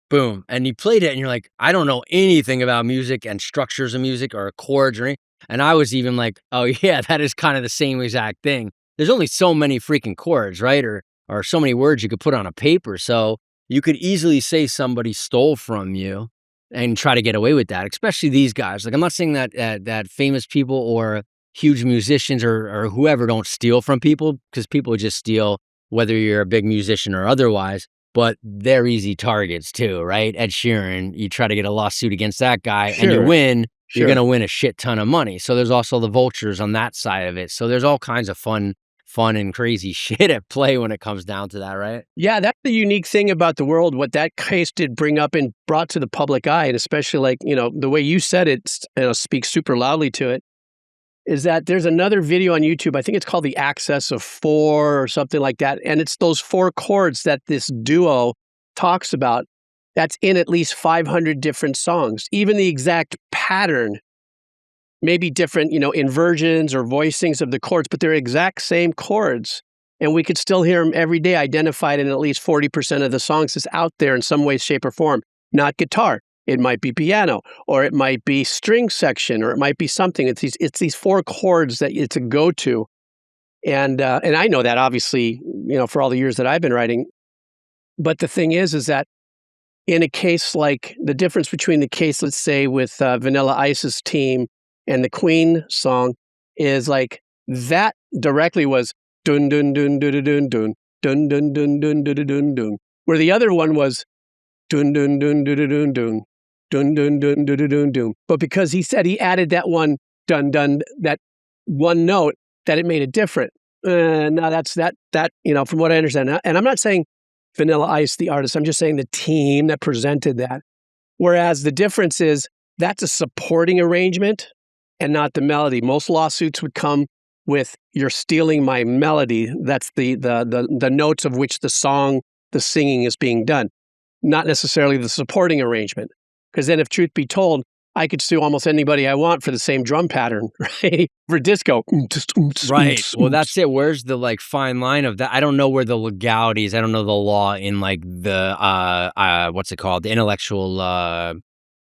boom. And he played it and you're like, I don't know anything about music and structures of music or chords or anything. And I was even like, oh yeah, that is kind of the same exact thing. There's only so many freaking chords, right? Or so many words you could put on a paper. So you could easily say somebody stole from you and try to get away with that, especially these guys. Like, I'm not saying that famous people or huge musicians or whoever don't steal from people, because people just steal whether you're a big musician or otherwise, but they're easy targets too, right? Ed Sheeran, you try to get a lawsuit against that guy and you win, you're going to win a shit ton of money. So there's also the vultures on that side of it. So there's all kinds of fun and crazy shit at play when it comes down to that, right? Yeah, that's the unique thing about the world, what that case did bring up and brought to the public eye, and especially like, the way you said it, speaks super loudly to it, is that there's another video on YouTube, I think it's called The Access of 4 or something like that, and it's those 4 chords that this duo talks about that's in at least 500 different songs. Even the exact pattern may be different, inversions or voicings of the chords, but they're exact same chords. And we could still hear them every day identified in at least 40% of the songs that's out there in some way, shape, or form. Not guitar. It might be piano, or it might be string section, or it might be something. It's these 4 chords that it's a go-to. And I know that obviously, for all the years that I've been writing. But the thing is that in a case like the difference between the case, let's say with Vanilla Ice's team and the Queen song is like that directly was dun dun dun dun dun dun dun dun dun dun dun dun dun, where the other one was dun dun dun dun dun dun dun dun dun dun dun dun. But because he said he added that one dun dun, that one note, that it made it different. Now that's that from what I understand, and I'm not saying Vanilla Ice, the artist, I'm just saying the team that presented that. Whereas the difference is that's a supporting arrangement and not the melody. Most lawsuits would come with, you're stealing my melody. That's the notes of which the singing is being done, not necessarily the supporting arrangement. Because then if truth be told, I could sue almost anybody I want for the same drum pattern, right? For disco. Right. Well, that's it. Where's the fine line of that? I don't know where the legalities, I don't know the law in the what's it called? The intellectual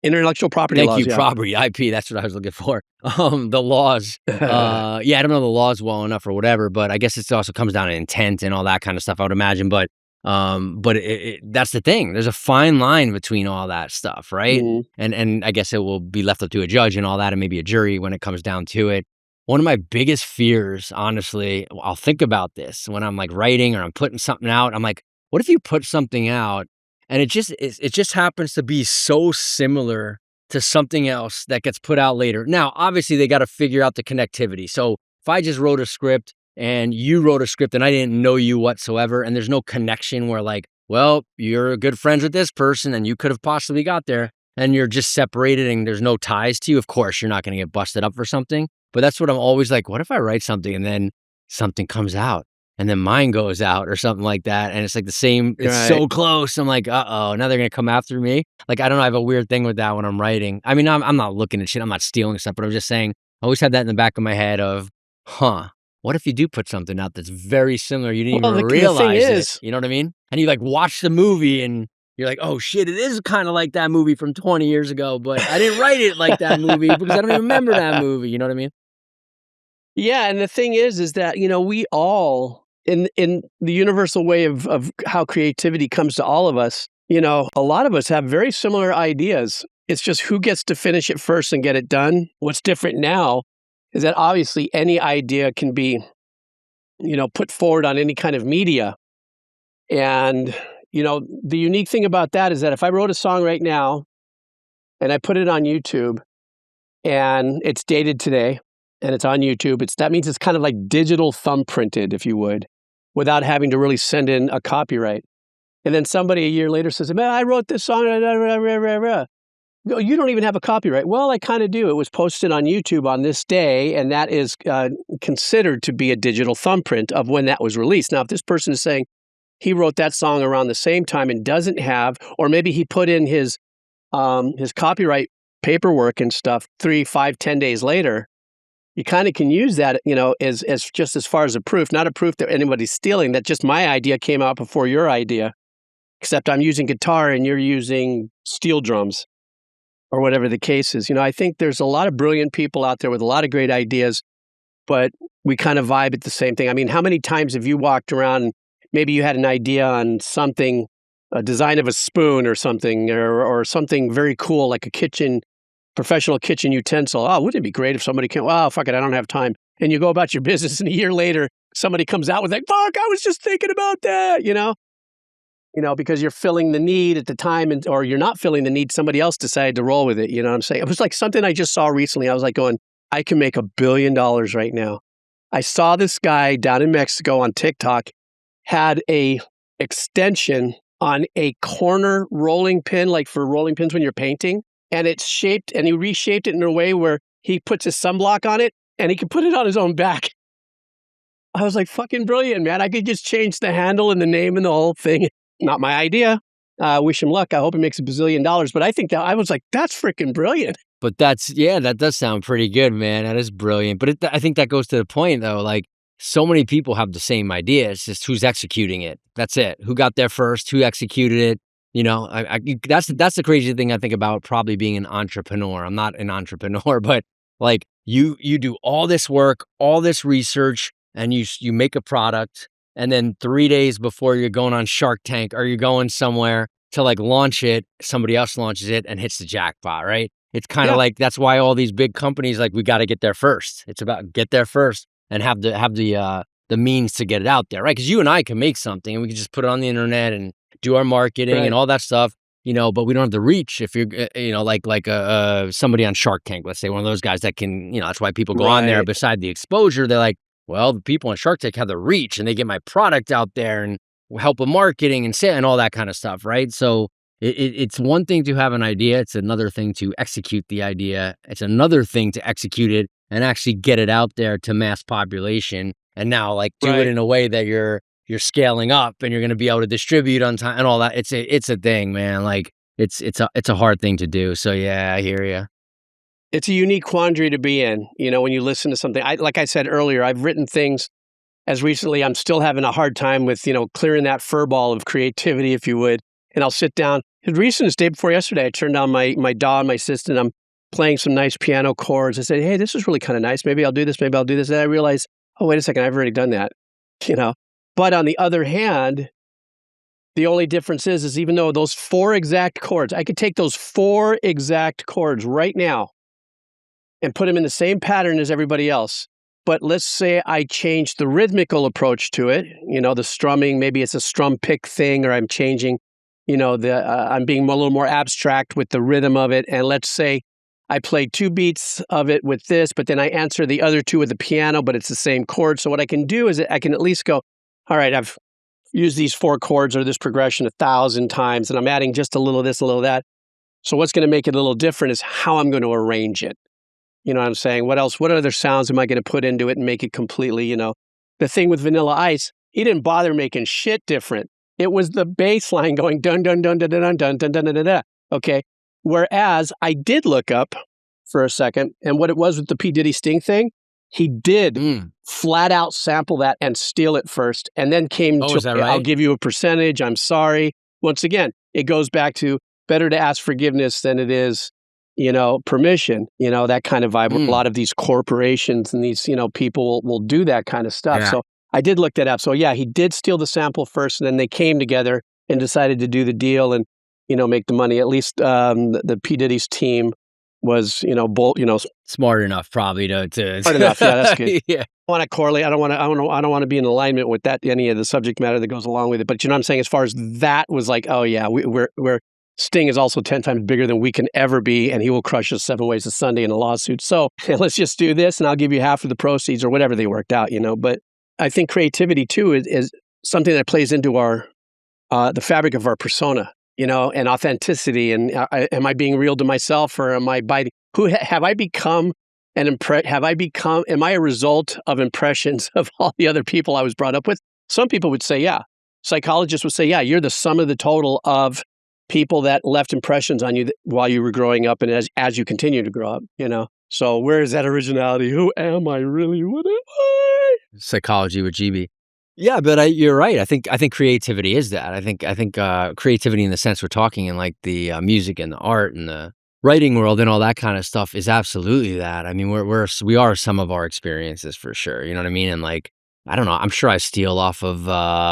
Intellectual property Thank laws, you, yeah. property, IP, that's what I was looking for. The laws, yeah, I don't know the laws well enough or whatever, but I guess it also comes down to intent and all that kind of stuff, I would imagine, but that's the thing. There's a fine line between all that stuff, right? Mhm. And I guess it will be left up to a judge and all that, and maybe a jury when it comes down to it. One of my biggest fears, honestly, I'll think about this when I'm like writing or I'm putting something out. I'm like, what if you put something out and it just happens to be so similar to something else that gets put out later? Now, obviously, they got to figure out the connectivity. So if I just wrote a script and you wrote a script and I didn't know you whatsoever, and there's no connection where like, well, you're good friends with this person and you could have possibly got there, and you're just separated and there's no ties to you, of course, you're not going to get busted up for something. But that's what I'm always like, what if I write something and then something comes out and then mine goes out or something like that? And it's like the same, it's Right. so close. I'm like, uh-oh, now they're going to come after me. Like, I don't know, I have a weird thing with that when I'm writing. I mean, I'm not looking at shit, I'm not stealing stuff, but I'm just saying, I always had that in the back of my head of, what if you do put something out that's very similar? You didn't Well, even the thing realize it. is You know what I mean? And you like watch the movie and you're like, oh shit, it is kind of like that movie from 20 years ago, but I didn't write it like that movie because I don't even remember that movie. You know what I mean? Yeah, and the thing is that, we all in the universal way of how creativity comes to all of us, a lot of us have very similar ideas. It's just who gets to finish it first and get it done. What's different now is that obviously any idea can be, put forward on any kind of media. And, the unique thing about that is that if I wrote a song right now and I put it on YouTube and it's dated today and it's on YouTube, that means it's kind of like digital thumbprinted, if you would, without having to really send in a copyright. And then somebody a year later says, man, I wrote this song. No, you don't even have a copyright. Well, I kind of do. It was posted on YouTube on this day, and that is considered to be a digital thumbprint of when that was released. Now, if this person is saying he wrote that song around the same time and doesn't have, or maybe he put in his copyright paperwork and stuff 3, 5, 10 days later, you kind of can use that, as just as far as a proof, not a proof that anybody's stealing, that just my idea came out before your idea, except I'm using guitar and you're using steel drums or whatever the case is. I think there's a lot of brilliant people out there with a lot of great ideas, but we kind of vibe at the same thing. I mean, how many times have you walked around and maybe you had an idea on something, a design of a spoon or something, or something very cool like a professional kitchen utensil. Oh, wouldn't it be great if somebody came, oh, fuck it, I don't have time. And you go about your business and a year later, somebody comes out with like, fuck, I was just thinking about that, because you're filling the need at the time, or you're not filling the need, somebody else decided to roll with it, you know what I'm saying? It was like something I just saw recently. I was like going, I can make $1 billion right now. I saw this guy down in Mexico on TikTok had a extension on a corner rolling pin, like for rolling pins when you're painting, and it's shaped, and he reshaped it in a way where he puts his sunblock on it and he can put it on his own back. I was like, fucking brilliant, man. I could just change the handle and the name and the whole thing. Not my idea. Wish him luck. I hope he makes $1 billion. But I think that I was like, that's freaking brilliant. But that does sound pretty good, man. That is brilliant. But I think that goes to the point, though. Like, so many people have the same idea. It's just who's executing it. That's it. Who got there first? Who executed it? That's the crazy thing I think about probably being an entrepreneur. I'm not an entrepreneur, but like you do all this work, all this research, and you make a product, and then 3 days before you're going on Shark Tank or you're going somewhere to like launch it, somebody else launches it and hits the jackpot, right? It's kind of like, that's why all these big companies, like, we got to get there first. It's about get there first and have the means to get it out there, right? Because you and I can make something and we can just put it on the internet and do our marketing and all that stuff, but we don't have the reach. If you're, like somebody on Shark Tank, let's say, one of those guys that can, that's why people go on there. Beside the exposure, they're like, well, the people on Shark Tank have the reach and they get my product out there and help with marketing and sale and all that kind of stuff, right? So it's one thing to have an idea. It's another thing to execute the idea. It's another thing to execute it and actually get it out there to mass population. And now, like, do it in a way that you're scaling up and you're going to be able to distribute on time and all that. It's a thing, man. Like, it's a hard thing to do. So yeah, I hear you. It's a unique quandary to be in, when you listen to something. Like I said earlier, I've written things as recently. I'm still having a hard time with, clearing that furball of creativity, if you would. And I'll sit down recent as day before yesterday, I turned on my DAW on my system. I'm playing some nice piano chords. I said, hey, this is really kind of nice. Maybe I'll do this. Maybe I'll do this. And I realized, oh, wait a second, I've already done that, you know. But on the other hand, the only difference is even though those 4 exact chords, I could take those 4 exact chords right now and put them in the same pattern as everybody else. But let's say I change the rhythmical approach to it, you know, the strumming, maybe it's a strum pick thing, or I'm changing, you know, I'm being a little more abstract with the rhythm of it. And let's say I play 2 beats of it with this, but then I answer the other 2 with the piano, but it's the same chord. So what I can do is I can at least go, all right, I've used these 4 chords or this progression 1,000 times, and I'm adding just a little of this, a little of that. So what's going to make it a little different is how I'm going to arrange it. You know what I'm saying? What else? What other sounds am I going to put into it and make it completely, you know? The thing with Vanilla Ice, he didn't bother making shit different. It was the bass line going dun dun dun dun dun dun dun dun dun dun. Okay. Whereas I did look up for a second, and what it was with the P. Diddy Sting thing, he did flat out sample that and steal it first, and then came to, is that right? I'll give you a percentage, I'm sorry. Once again, it goes back to better to ask forgiveness than it is, you know, permission, you know, that kind of vibe. A lot of these corporations and these, you know, people will do that kind of stuff. Yeah. So I did look that up. So yeah, he did steal the sample first, and then they came together and decided to do the deal and, you know, make the money. At least the P. Diddy's team was, you know, smart enough probably to smart enough. Yeah, that's good. Yeah. I want to correlate. I don't want to be in alignment with that, any of the subject matter that goes along with it. But you know what I'm saying? As far as that was like, oh yeah, we're Sting is also 10 times bigger than we can ever be, and he will crush us 7 ways to Sunday in a lawsuit. So let's just do this, and I'll give you half of the proceeds or whatever they worked out, you know. But I think creativity too is something that plays into our the fabric of our persona, you know, and authenticity. And am I being real to myself, or am I biting? Have I become am I a result of impressions of all the other people I was brought up with? Some people would say, yeah. Psychologists would say, yeah, you're the sum of the total of people that left impressions on you while you were growing up and as you continue to grow up, you know? So where is that originality? Who am I really? What am I? Psychology with GB. Yeah, but you're right. I think creativity is that. I think creativity in the sense we're talking in like the music and the art and the writing world and all that kind of stuff is absolutely that. I mean, we are some of our experiences for sure. You know what I mean? And like, I don't know. I'm sure I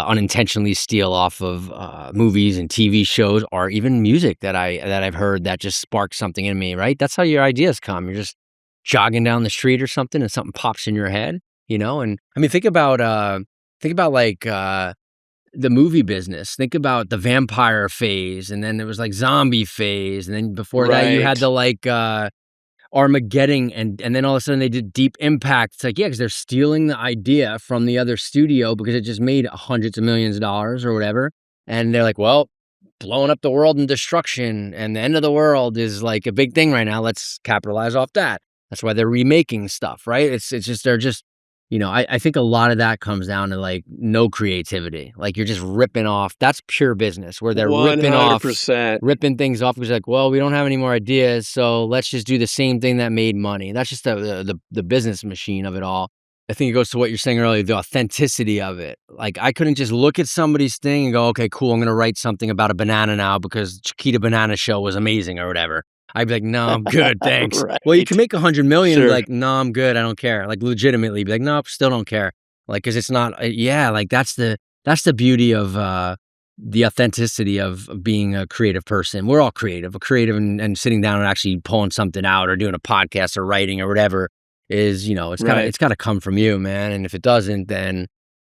unintentionally steal off of movies and TV shows, or even music that I've heard that just sparks something in me. Right? That's how your ideas come. You're just jogging down the street or something, and something pops in your head. You know? And I mean, think about like the movie business. Think about the vampire phase, and then there was like zombie phase, and then before that you had the like Armageddon, and then all of a sudden they did Deep Impact. It's like, yeah, because they're stealing the idea from the other studio because it just made hundreds of millions of dollars or whatever. And they're like, well, blowing up the world and destruction and the end of the world is like a big thing right now. Let's capitalize off that. That's why they're remaking stuff, right? It's just, they're just, you know, I think a lot of that comes down to like no creativity. Like you're just ripping off. That's pure business where they're 100%. ripping things off. Because like, well, we don't have any more ideas, so let's just do the same thing that made money. That's just the business machine of it all. I think it goes to what you're saying earlier, the authenticity of it. Like I couldn't just look at somebody's thing and go, okay, cool, I'm going to write something about a banana now because Chiquita Banana Show was amazing or whatever. I'd be like, no, I'm good, thanks. Right. Well, you can make 100 million and Sure. be like, no, I'm good, I don't care. Like legitimately be like, nope, still don't care. Like, cause it's not, yeah, like that's the beauty of the authenticity of being a creative person. We're all creative, and sitting down and actually pulling something out or doing a podcast or writing or whatever is, you know, it's gotta come from you, man. And if it doesn't, then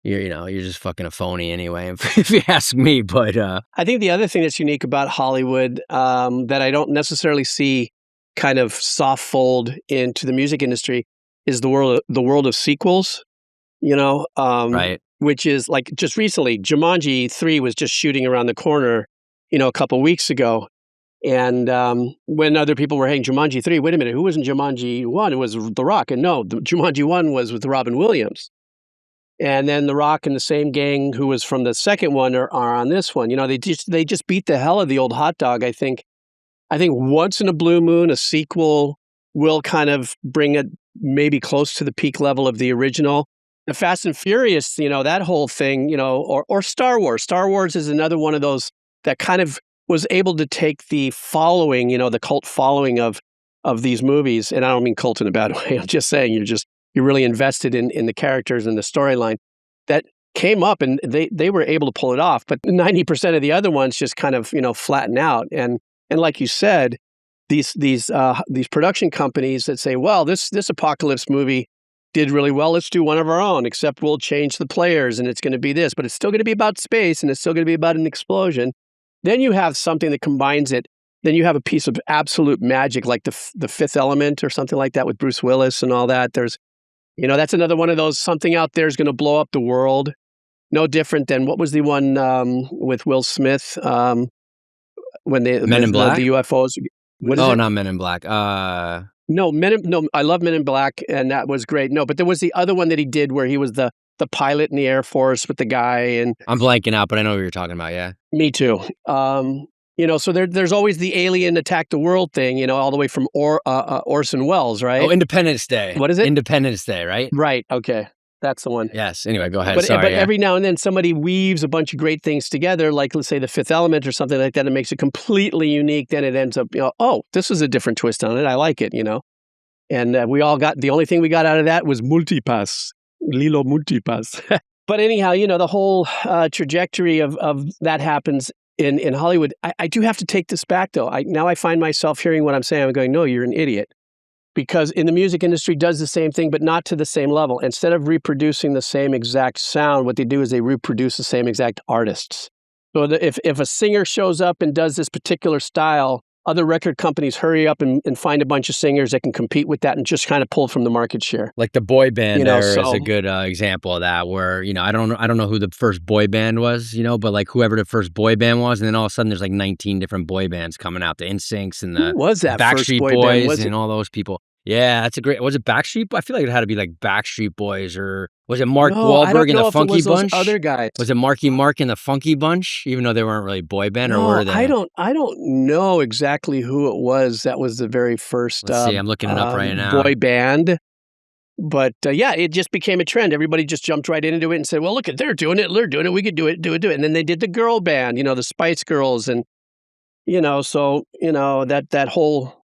you're just fucking a phony anyway, if you ask me. But I think the other thing that's unique about Hollywood that I don't necessarily see kind of soft fold into the music industry is the world of sequels, you know, right. Which is like just recently, Jumanji 3 was just shooting around the corner, you know, a couple weeks ago. And when other people were saying Jumanji 3, wait a minute, who was in Jumanji 1? It was The Rock. And no, the Jumanji 1 was with Robin Williams. And then The Rock and the same gang who was from the second one are on this one. You know, they just beat the hell out of the old hot dog. I think once in a blue moon, a sequel will kind of bring it maybe close to the peak level of the original. The Fast and Furious, you know, that whole thing, you know, or Star Wars. Star Wars is another one of those that kind of was able to take the following, the cult following of these movies, and I don't mean cult in a bad way. I'm just saying you're really invested in the characters and the storyline that came up, and they were able to pull it off. But 90% of the other ones just kind of flatten out. And like you said, these production companies that say, well, this apocalypse movie did really well. Let's do one of our own, except we'll change the players and it's going to be this, but it's still going to be about space and it's still going to be about an explosion. Then you have something that combines it. Then you have a piece of absolute magic, like the Fifth Element or something like that with Bruce Willis and all that. There's, that's another one of those, something out there is going to blow up the world. No different than, what was the one with Will Smith when Men in Black? the UFOs? What is it? Not Men in Black. No, I love Men in Black, and that was great. No, but there was the other one that he did where he was the pilot in the Air Force with the guy, and I'm blanking out, but I know what you're talking about. Yeah, me too. So there's always the alien attack the world thing, all the way from Orson Welles, right? Oh, Independence Day. What is it? Independence Day, right? Right. Okay, that's the one. Yes. Anyway, go ahead. But Sorry. But every now and then somebody weaves a bunch of great things together, like let's say the Fifth Element or something like that, and makes it completely unique. Then it ends up, oh, this is a different twist on it. I like it, And we all got, the only thing we got out of that was multipass, Lilo multipass. But anyhow, the whole trajectory of that happens in Hollywood. I do have to take this back, though. Now I find myself hearing what I'm saying. I'm going, no, you're an idiot. Because in the music industry does the same thing, but not to the same level. Instead of reproducing the same exact sound, what they do is they reproduce the same exact artists. So if a singer shows up and does this particular style, other record companies hurry up and find a bunch of singers that can compete with that and just kind of pull from the market share. Like the boy band is a good example of that, where, I don't know who the first boy band was, but like whoever the first boy band was, and then all of a sudden there's like 19 different boy bands coming out, the NSYNCs and the who was that Backstreet first boy Boys band? and all those people. Yeah, that's a great. Was it Backstreet? I feel like it had to be like Backstreet Boys, or was it Mark Wahlberg and the Funky Bunch? Those other guys. Was it Marky Mark and the Funky Bunch? Even though they weren't really boy band, or were they? I don't know exactly who it was. That was the very first. Let's see, I'm looking it up right now. Boy band. But it just became a trend. Everybody just jumped right into it and said, "Well, look at they're doing it. We could do it. And then they did the girl band. The Spice Girls, and that whole.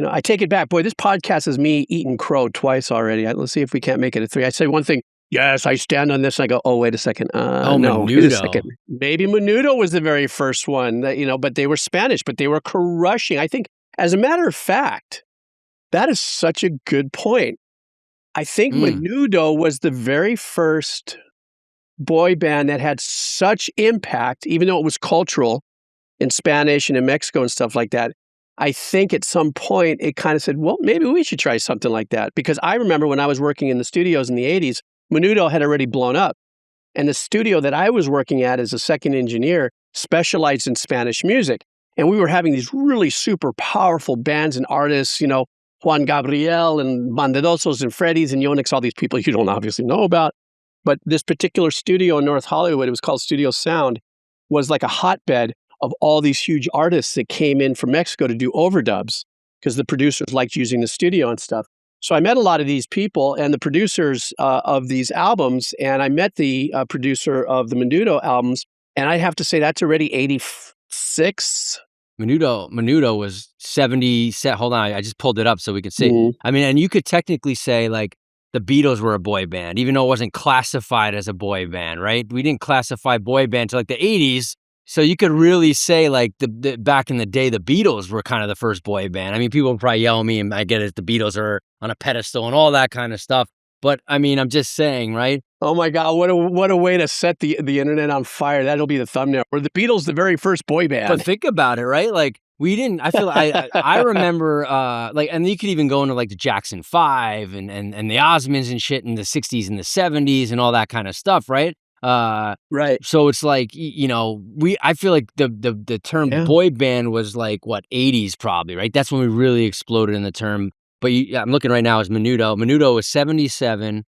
I take it back. Boy, this podcast is me eating crow twice already. Let's see if we can't make it a 3. I say one thing, yes, I stand on this. And I go, oh, wait a second. No, Menudo. wait a second. Maybe Menudo was the very first one, but they were Spanish, but they were crushing. I think, as a matter of fact, that is such a good point. I think Menudo was the very first boy band that had such impact, even though it was cultural in Spanish and in Mexico and stuff like that. I think at some point it kind of said, well, maybe we should try something like that. Because I remember when I was working in the studios in the 80s, Menudo had already blown up. And the studio that I was working at as a second engineer specialized in Spanish music. And we were having these really super powerful bands and artists, Juan Gabriel and Banderosos and Freddy's and Yonex, all these people you don't obviously know about. But this particular studio in North Hollywood, it was called Studio Sound, was like a hotbed of all these huge artists that came in from Mexico to do overdubs because the producers liked using the studio and stuff. So I met a lot of these people and the producers of these albums, and I met the producer of the Menudo albums, and I have to say that's already 86. Menudo was 70. Hold on, I just pulled it up so we could see. Mm-hmm. I mean, and you could technically say like the Beatles were a boy band, even though it wasn't classified as a boy band, right? We didn't classify boy band until like the 80s. So you could really say like the back in the day, the Beatles were kind of the first boy band. I mean, people would probably yell at me, and I get it, the Beatles are on a pedestal and all that kind of stuff. But I mean, I'm just saying, right? Oh my God, what a way to set the internet on fire. That'll be the thumbnail. Were the Beatles the very first boy band? But think about it, right? Like we didn't. I feel I remember like, and you could even go into like the Jackson 5 and the Osmonds and shit in the 60s and the 70s and all that kind of stuff, right? Right. So it's like, I feel like the term boy band was like what, 80s probably, right? That's when we really exploded in the term. But I'm looking right now as Menudo. Menudo was 77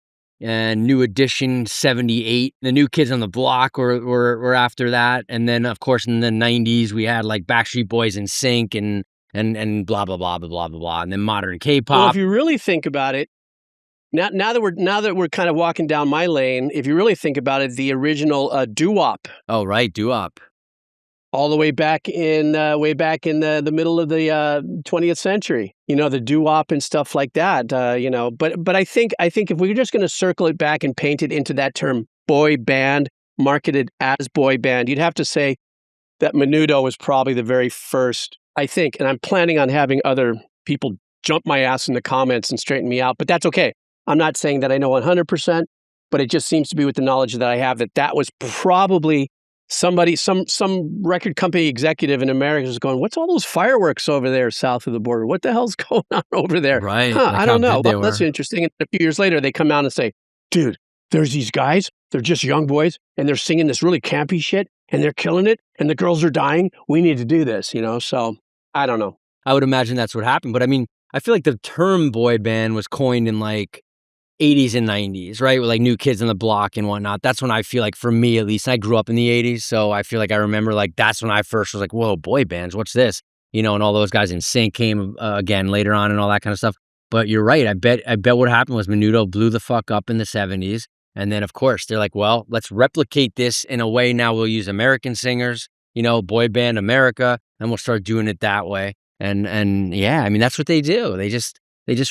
and New Edition 78. The New Kids on the Block were after that. And then of course in the 90s we had like Backstreet Boys and Sync and blah, blah, blah, blah, blah, blah, blah. And then modern K-pop. Well, if you really think about it, Now that we're kind of walking down my lane, if you really think about it, the original doo-wop. Oh, right, doo-wop. all the way back in the middle of the 20th century. You know, the doo-wop and stuff like that. You know, but I think if we're just going to circle it back and paint it into that term, boy band, marketed as boy band, you'd have to say that Menudo was probably the very first, I think, and I'm planning on having other people jump my ass in the comments and straighten me out, but that's okay. I'm not saying that I know 100%, but it just seems to be with the knowledge that I have that that was probably somebody, some record company executive in America is going, what's all those fireworks over there south of the border? What the hell's going on over there? Right, Huh, like I how don't know. good they Well, that's were. interesting. And a few years later, they come out and say, dude, there's these guys, they're just young boys, and they're singing this really campy shit, and they're killing it, and the girls are dying. We need to do this, you know? So I don't know. I would imagine that's what happened, but I mean, I feel like the term boy band was coined in, like, 80s and 90s, right? With, like, New Kids on the Block and whatnot. That's when I feel like, for me at least, I grew up in the 80s, so I feel like I remember, like, that's when I first was like, "Whoa, boy bands, what's this?" You know, and all those guys in sync came, again later on and all that kinda stuff. But you're right, I bet what happened was Menudo blew the fuck up in the '70s, and then, of course, they're like, "Well, let's replicate this in a way now we'll use American singers, you know, boy band America, and we'll start doing it that way." And yeah, I mean, that's what they do. They just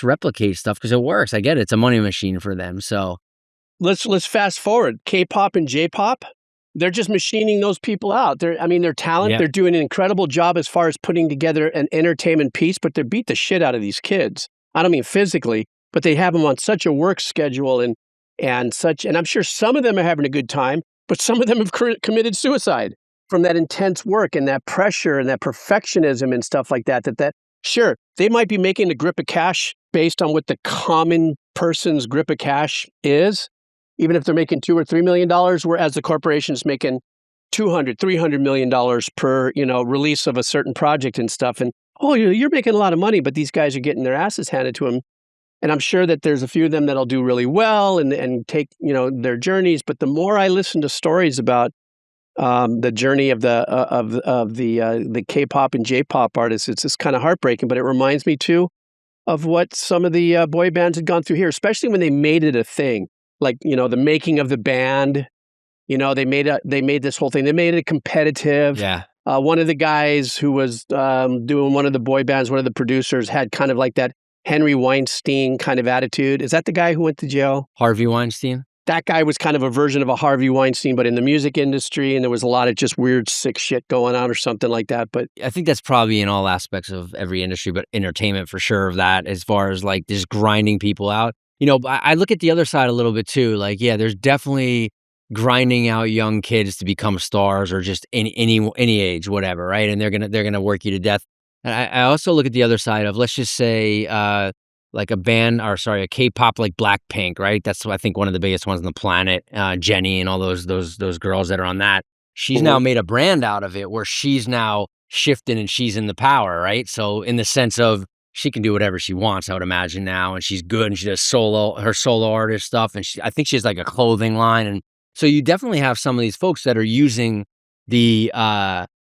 replicate stuff because it works. I get it. It's a money machine for them. So Let's fast forward. K-pop and J-pop, they're just machining those people out. I mean, their talent, yeah, they're doing an incredible job as far as putting together an entertainment piece, but they beat the shit out of these kids. I don't mean physically, but they have them on such a work schedule and such, and I'm sure some of them are having a good time, but some of them have committed suicide from that intense work and that pressure and that perfectionism and stuff like that. Sure, they might be making a grip of cash based on what the common person's grip of cash is, even if they're making $2 or $3 million, whereas the corporation's making $200, $300 million per, you know, release of a certain project and stuff. And oh, you're making a lot of money, but these guys are getting their asses handed to them. And I'm sure that there's a few of them that'll do really well and take, you know, their journeys. But the more I listen to stories about the journey of the K-pop and J-pop artists, it's just kind of heartbreaking. But it reminds me too of what some of the boy bands had gone through here, especially when they made it a thing. Like, you know, the making of the band, you know, they made this whole thing. They made it competitive. yeah. One of the guys who was doing one of the boy bands, one of the producers, had kind of like that Henry Weinstein kind of attitude. Is that the guy who went to jail? Harvey Weinstein. That guy was kind of a version of a Harvey Weinstein, but in the music industry, and there was a lot of just weird, sick shit going on or something like that. But I think that's probably in all aspects of every industry, but entertainment for sure of that, as far as like just grinding people out. You know, I look at the other side a little bit too. Like, yeah, there's definitely grinding out young kids to become stars or just any age, whatever, right? And they're gonna work you to death. And I also look at the other side of, let's just say, like a K-pop like Blackpink, right? That's I think one of the biggest ones on the planet. Jennie and all those girls that are on that. She's now mhm, made a brand out of it where she's now shifting and she's in the power, right? So in the sense of she can do whatever she wants, I would imagine now, and she's good and she does her solo artist stuff, and I think she has like a clothing line, and so you definitely have some of these folks that are using the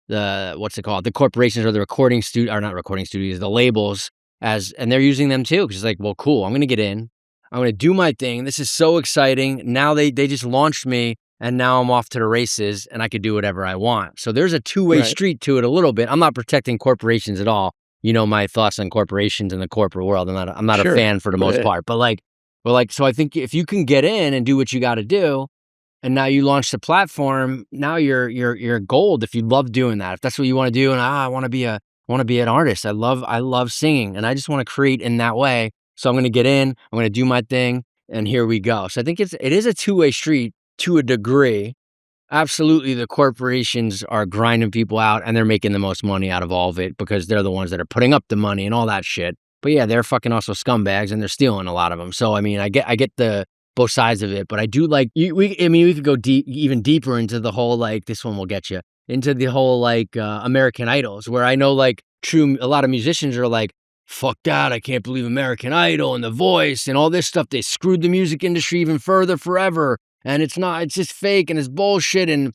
what's it called, the corporations or the recording studio, or not recording studios, the labels, and they're using them too, because it's like, well, cool, I'm gonna get in, I'm gonna do my thing. This is so exciting. Now they just launched me, and now I'm off to the races, and I could do whatever I want. So there's a two-way right. street to it a little bit. I'm not protecting corporations at all. You know my thoughts on corporations and the corporate world. I'm not a Sure. fan for the most Right. part. But so I think if you can get in and do what you got to do, and now you launch the platform, now you're gold if you love doing that. If that's what you want to do, and I want to be an artist. I love singing, and I just want to create in that way. So I'm going to get in, I'm going to do my thing, and here we go. So I think it is a two-way street to a degree. Absolutely, the corporations are grinding people out, and they're making the most money out of all of it because they're the ones that are putting up the money and all that shit. But yeah, they're fucking also scumbags, and they're stealing a lot of them. So I mean, I get the both sides of it, but I do like I mean, we could go deep, even deeper into the whole, like, this one will get you into the whole, like, American Idols, where I know, like, a lot of musicians are like, fuck that, I can't believe American Idol and The Voice and all this stuff. They screwed the music industry even further forever. And it's just fake and it's bullshit. And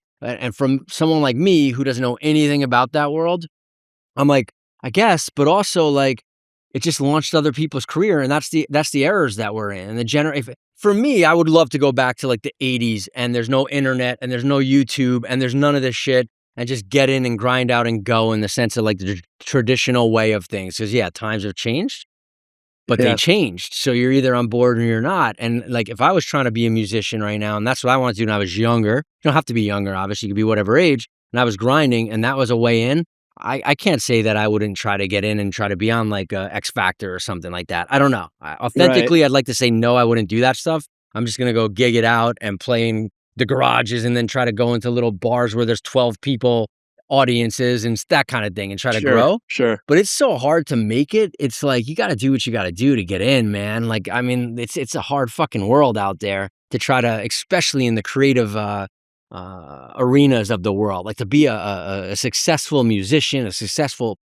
from someone like me who doesn't know anything about that world, I'm like, I guess, but also, like, it just launched other people's career, and that's the errors that we're in. And for me, I would love to go back to like the '80s, and there's no internet, and there's no YouTube, and there's none of this shit, and just get in and grind out and go in the sense of like the traditional way of things. Because yeah, times have changed, but they Yes. changed. So you're either on board or you're not. And like if I was trying to be a musician right now, and that's what I wanted to do when I was younger, you don't have to be younger, obviously, you could be whatever age, and I was grinding and that was a way in. I can't say that I wouldn't try to get in and try to be on like a X Factor or something like that. I don't know. Right. Authentically, I'd like to say no, I wouldn't do that stuff. I'm just gonna go gig it out and play in the garages and then try to go into little bars where there's 12 people, audiences, and that kind of thing, and try to grow. Sure. But it's so hard to make it. It's like you got to do what you got to do to get in, man. Like I mean, it's a hard fucking world out there to try to, especially in the creative arenas of the world. Like to be a successful musician, a successful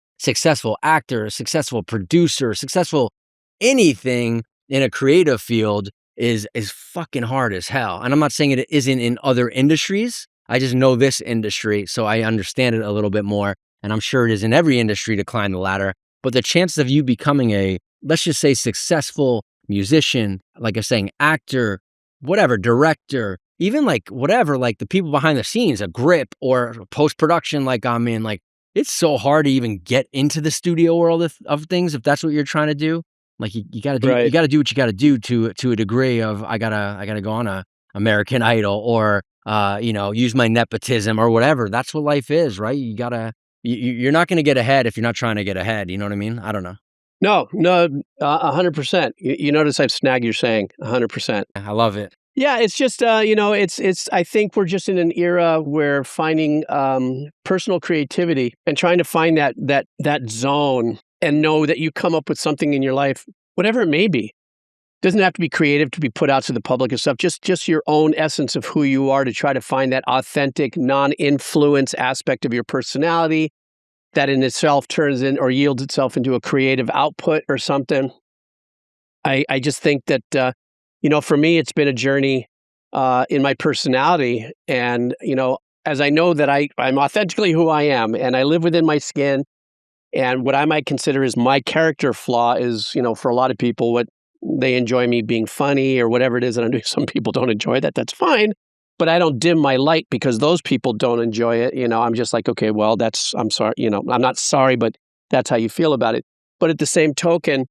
actor, a successful producer, a successful anything in a creative field is fucking hard as hell. And I'm not saying it isn't in other industries. I just know this industry, so I understand it a little bit more. And I'm sure it is in every industry to climb the ladder. But the chances of you becoming a, let's just say, successful musician, like I was saying, actor, whatever, director, even like whatever, like the people behind the scenes, a grip or post-production like I'm in, like it's so hard to even get into the studio world of things if that's what you're trying to do. Like you gotta do Right. you gotta do what you gotta do to a degree of I gotta go on a American Idol or use my nepotism or whatever. That's what life is, right? You're not gonna get ahead if you're not trying to get ahead. You know what I mean? I don't know. No, 100%. You notice I've snagged your saying 100%. I love it. Yeah, it's just it's. I think we're just in an era where finding personal creativity and trying to find that zone and know that you come up with something in your life, whatever it may be. Doesn't have to be creative to be put out to the public and stuff. Just your own essence of who you are to try to find that authentic, non-influence aspect of your personality that in itself turns in or yields itself into a creative output or something. I just think that for me, it's been a journey in my personality, and as I know that I'm authentically who I am, and I live within my skin. And what I might consider is my character flaw is, for a lot of people, what they enjoy me being funny or whatever it is that I'm doing. Some people don't enjoy that. That's fine. But I don't dim my light because those people don't enjoy it. I'm just like, okay, well, I'm sorry. I'm not sorry, but that's how you feel about it. But at the same token,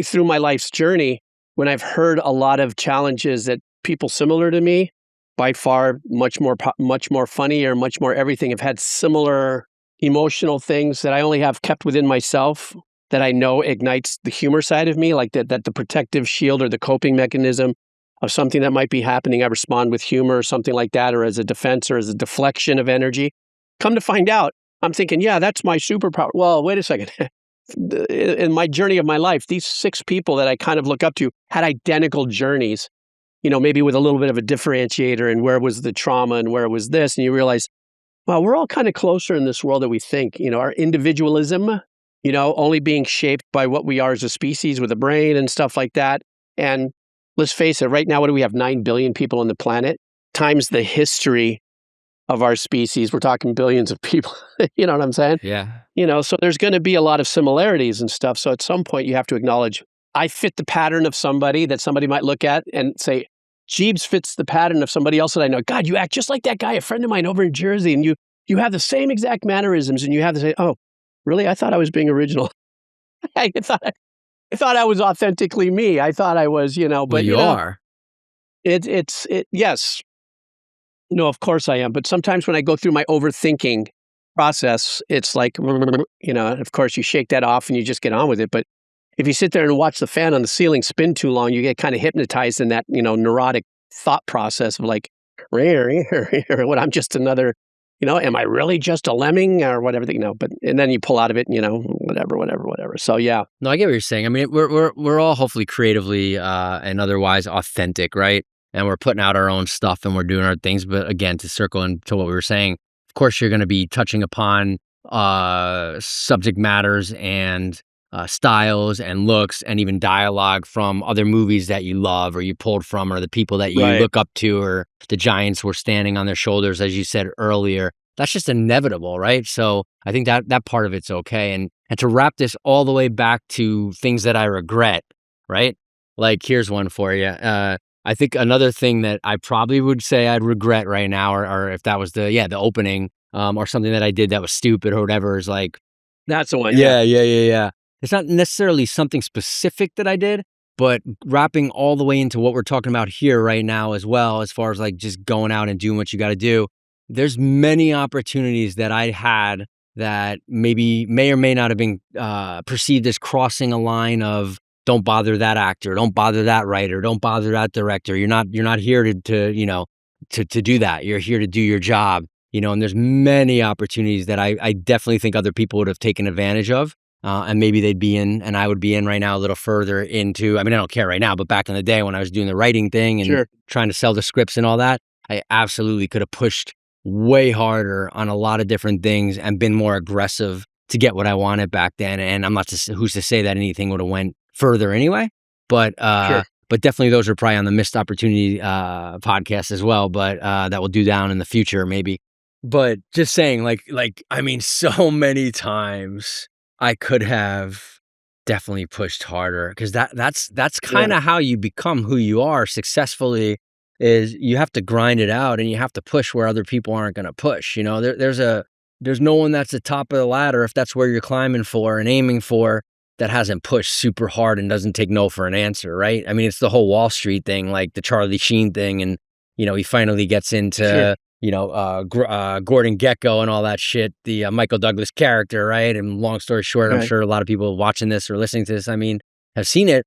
through my life's journey, when I've heard a lot of challenges that people similar to me, by far much more funny or much more everything, have had similar emotional things that I only have kept within myself that I know ignites the humor side of me, like that the protective shield or the coping mechanism of something that might be happening. I respond with humor or something like that, or as a defense or as a deflection of energy. Come to find out, I'm thinking, yeah, that's my superpower. Well, wait a second. In my journey of my life, these 6 people that I kind of look up to had identical journeys, maybe with a little bit of a differentiator and where was the trauma and where was this. And you realize, well, we're all kind of closer in this world than we think. Our individualism, only being shaped by what we are as a species with a brain and stuff like that. And let's face it, right now, what do we have? 9 billion people on the planet times the history of our species. We're talking billions of people. You know what I'm saying? Yeah. So there's going to be a lot of similarities and stuff. So at some point, you have to acknowledge, I fit the pattern of somebody that somebody might look at and say, Jeeves fits the pattern of somebody else that I know. God, you act just like that guy, a friend of mine over in Jersey, and you have the same exact mannerisms, and you have to say, oh, really? I thought I was being original. I thought I was authentically me. I thought I was, but Well, you are. Yes. No, of course I am. But sometimes when I go through my overthinking process, it's like, of course you shake that off and you just get on with it. But if you sit there and watch the fan on the ceiling spin too long, you get kind of hypnotized in that, neurotic thought process of like, what I'm just another, am I really just a lemming or whatever, but, and then you pull out of it, whatever. So, yeah. No, I get what you're saying. I mean, we're all hopefully creatively and otherwise authentic, right? And we're putting out our own stuff and we're doing our things. But again, to circle into what we were saying, of course, you're going to be touching upon subject matters and styles and looks and even dialogue from other movies that you love or you pulled from or the people that you look up to or the giants were standing on their shoulders, as you said earlier. That's just inevitable, right? So I think that part of it's okay. And to wrap this all the way back to things that I regret, right? Like, here's one for you. I think another thing that I probably would say I'd regret right now, or if that was the opening, or something that I did that was stupid or whatever is like, That's the one, yeah. yeah. It's not necessarily something specific that I did, but wrapping all the way into what we're talking about here right now as well, as far as like just going out and doing what you got to do. There's many opportunities that I had that maybe may or may not have been perceived as crossing a line of don't bother that actor, don't bother that writer, don't bother that director. You're not here to do that. You're here to do your job. And there's many opportunities that I definitely think other people would have taken advantage of. And maybe they'd be in, and I would be in right now a little further into, I mean, I don't care right now, but back in the day when I was doing the writing thing and Sure. trying to sell the scripts and all that, I absolutely could have pushed way harder on a lot of different things and been more aggressive to get what I wanted back then. And I'm not who's to say that anything would have went further anyway, but Sure. definitely those are probably on the missed opportunity podcast as well, but that will do down in the future maybe. But just saying, like, I mean, so many times I could have definitely pushed harder because that's kind of how you become who you are successfully. Is you have to grind it out and you have to push where other people aren't going to push. There's no one that's the top of the ladder if that's where you're climbing for and aiming for that hasn't pushed super hard and doesn't take no for an answer, right? I mean, it's the whole Wall Street thing, like the Charlie Sheen thing, and he finally gets into. Sure. Gordon Gekko and all that shit, the Michael Douglas character, right? And long story short, I'm Right. sure a lot of people watching this or listening to this, I mean, have seen it.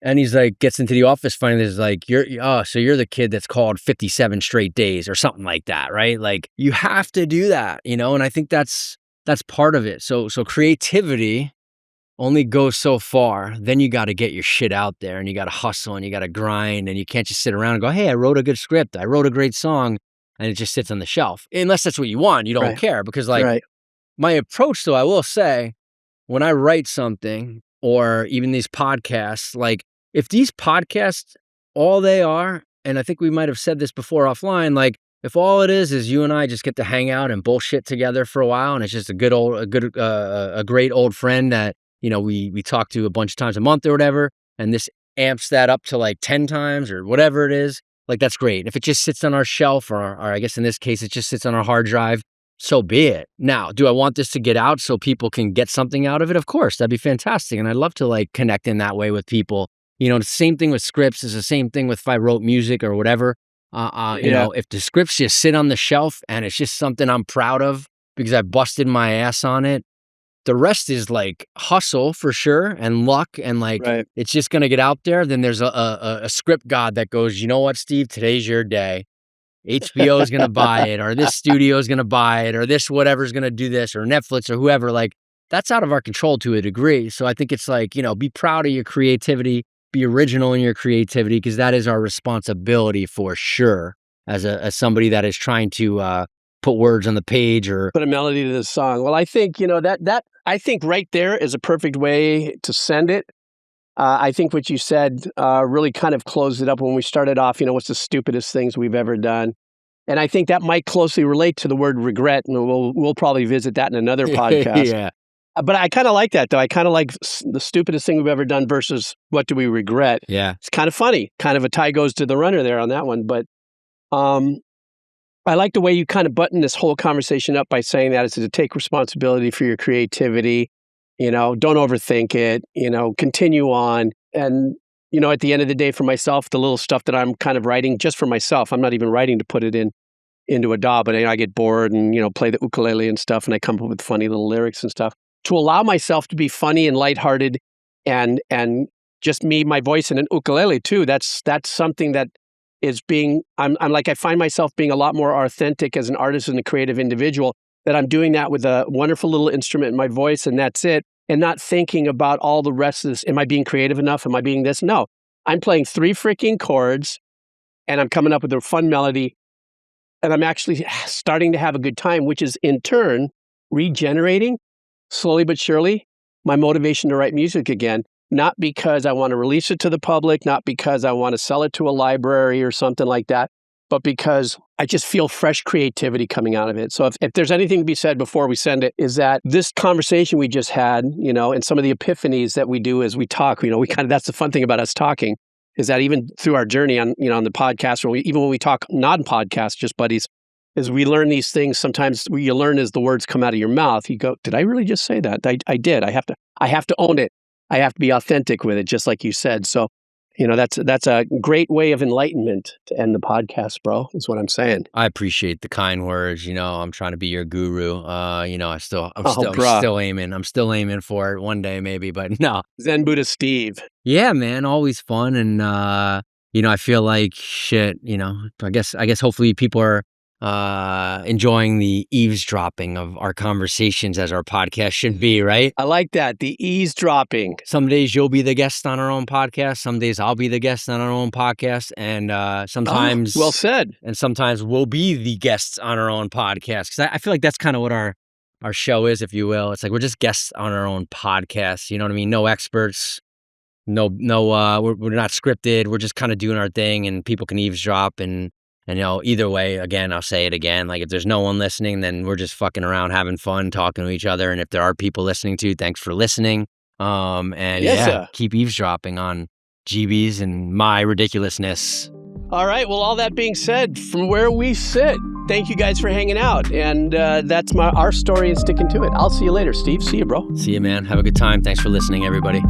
And he's like, gets into the office finally, is like, so you're the kid that's called 57 straight days or something like that, right? Like, you have to do that, and I think that's part of it. So creativity only goes so far. Then you got to get your shit out there and you got to hustle and you got to grind and you can't just sit around and go, hey, I wrote a good script. I wrote a great song. And it just sits on the shelf. Unless that's what you want, you don't Right. care. Because like Right. my approach though, I will say, when I write something or even these podcasts, like if these podcasts, all they are, and I think we might have said this before offline, like if all it is you and I just get to hang out and bullshit together for a while, and it's just a great old friend that, we talk to a bunch of times a month or whatever, and this amps that up to like 10 times or whatever it is, like that's great. If it just sits on our shelf or I guess in this case, it just sits on our hard drive, so be it. Now, do I want this to get out so people can get something out of it? Of course, that'd be fantastic. And I'd love to like connect in that way with people. The same thing with scripts is the same thing with if I wrote music or whatever. Yeah. If the scripts just sit on the shelf and it's just something I'm proud of because I busted my ass on it, the rest is like hustle for sure and luck and like Right. it's just going to get out there. Then there's a script god that goes, you know what, Steve, today's your day. HBO is going to buy it or this studio is going to buy it or this whatever's going to do this or Netflix or whoever. Like that's out of our control to a degree. So I think it's like, be proud of your creativity, be original in your creativity because that is our responsibility for sure as somebody that is trying to put words on the page or Put a melody to the song. Well, I think, that I think right there is a perfect way to send it. I think what you said really kind of closed it up when we started off, what's the stupidest things we've ever done. And I think that might closely relate to the word regret, and we'll probably visit that in another podcast. yeah. But I kind of like that, though. I kind of like the stupidest thing we've ever done versus what do we regret. Yeah. It's kind of funny. Kind of a tie goes to the runner there on that one. But I like the way you kind of button this whole conversation up by saying that it's to take responsibility for your creativity, don't overthink it, continue on. And, at the end of the day for myself, the little stuff that I'm kind of writing just for myself, I'm not even writing to put it into a DAW, but I get bored and, play the ukulele and stuff and I come up with funny little lyrics and stuff. To allow myself to be funny and lighthearted and just me, my voice and an ukulele too, that's something that is I'm like, I find myself being a lot more authentic as an artist and a creative individual, that I'm doing that with a wonderful little instrument in my voice and that's it. And not thinking about all the rest of this. Am I being creative enough? Am I being this? No, I'm playing 3 freaking chords and I'm coming up with a fun melody and I'm actually starting to have a good time, which is in turn regenerating slowly but surely my motivation to write music again. Not because I want to release it to the public, not because I want to sell it to a library or something like that, but because I just feel fresh creativity coming out of it. So if there's anything to be said before we send it, is that this conversation we just had, and some of the epiphanies that we do as we talk, that's the fun thing about us talking, is that even through our journey on, on the podcast, or even when we talk non-podcast, just buddies, as we learn these things, sometimes what you learn as the words come out of your mouth, you go, did I really just say that? I did. I have to own it. I have to be authentic with it, just like you said. So, that's a great way of enlightenment to end the podcast, bro, is what I'm saying. I appreciate the kind words. I'm trying to be your guru. I'm bruh. still aiming for it one day maybe, but no. Zen Buddha Steve. Yeah, man, always fun. And, I feel like shit, I guess hopefully people are enjoying the eavesdropping of our conversations as our podcast should be, right? I like that, the eavesdropping. Some days you'll be the guest on our own podcast. Some days I'll be the guest on our own podcast. And sometimes... well said. And sometimes we'll be the guests on our own podcast. Because I feel like that's kind of what our show is, if you will. It's like we're just guests on our own podcast. You know what I mean? No experts. No, we're not scripted. We're just kind of doing our thing, and people can eavesdrop. And either way, again, I'll say it again. Like, if there's no one listening, then we're just fucking around, having fun, talking to each other. And if there are people listening to, thanks for listening. Keep eavesdropping on GBs and my ridiculousness. All right. Well, all that being said, from where we sit, thank you guys for hanging out. And that's our story and sticking to it. I'll see you later, Steve. See you, bro. See you, man. Have a good time. Thanks for listening, everybody.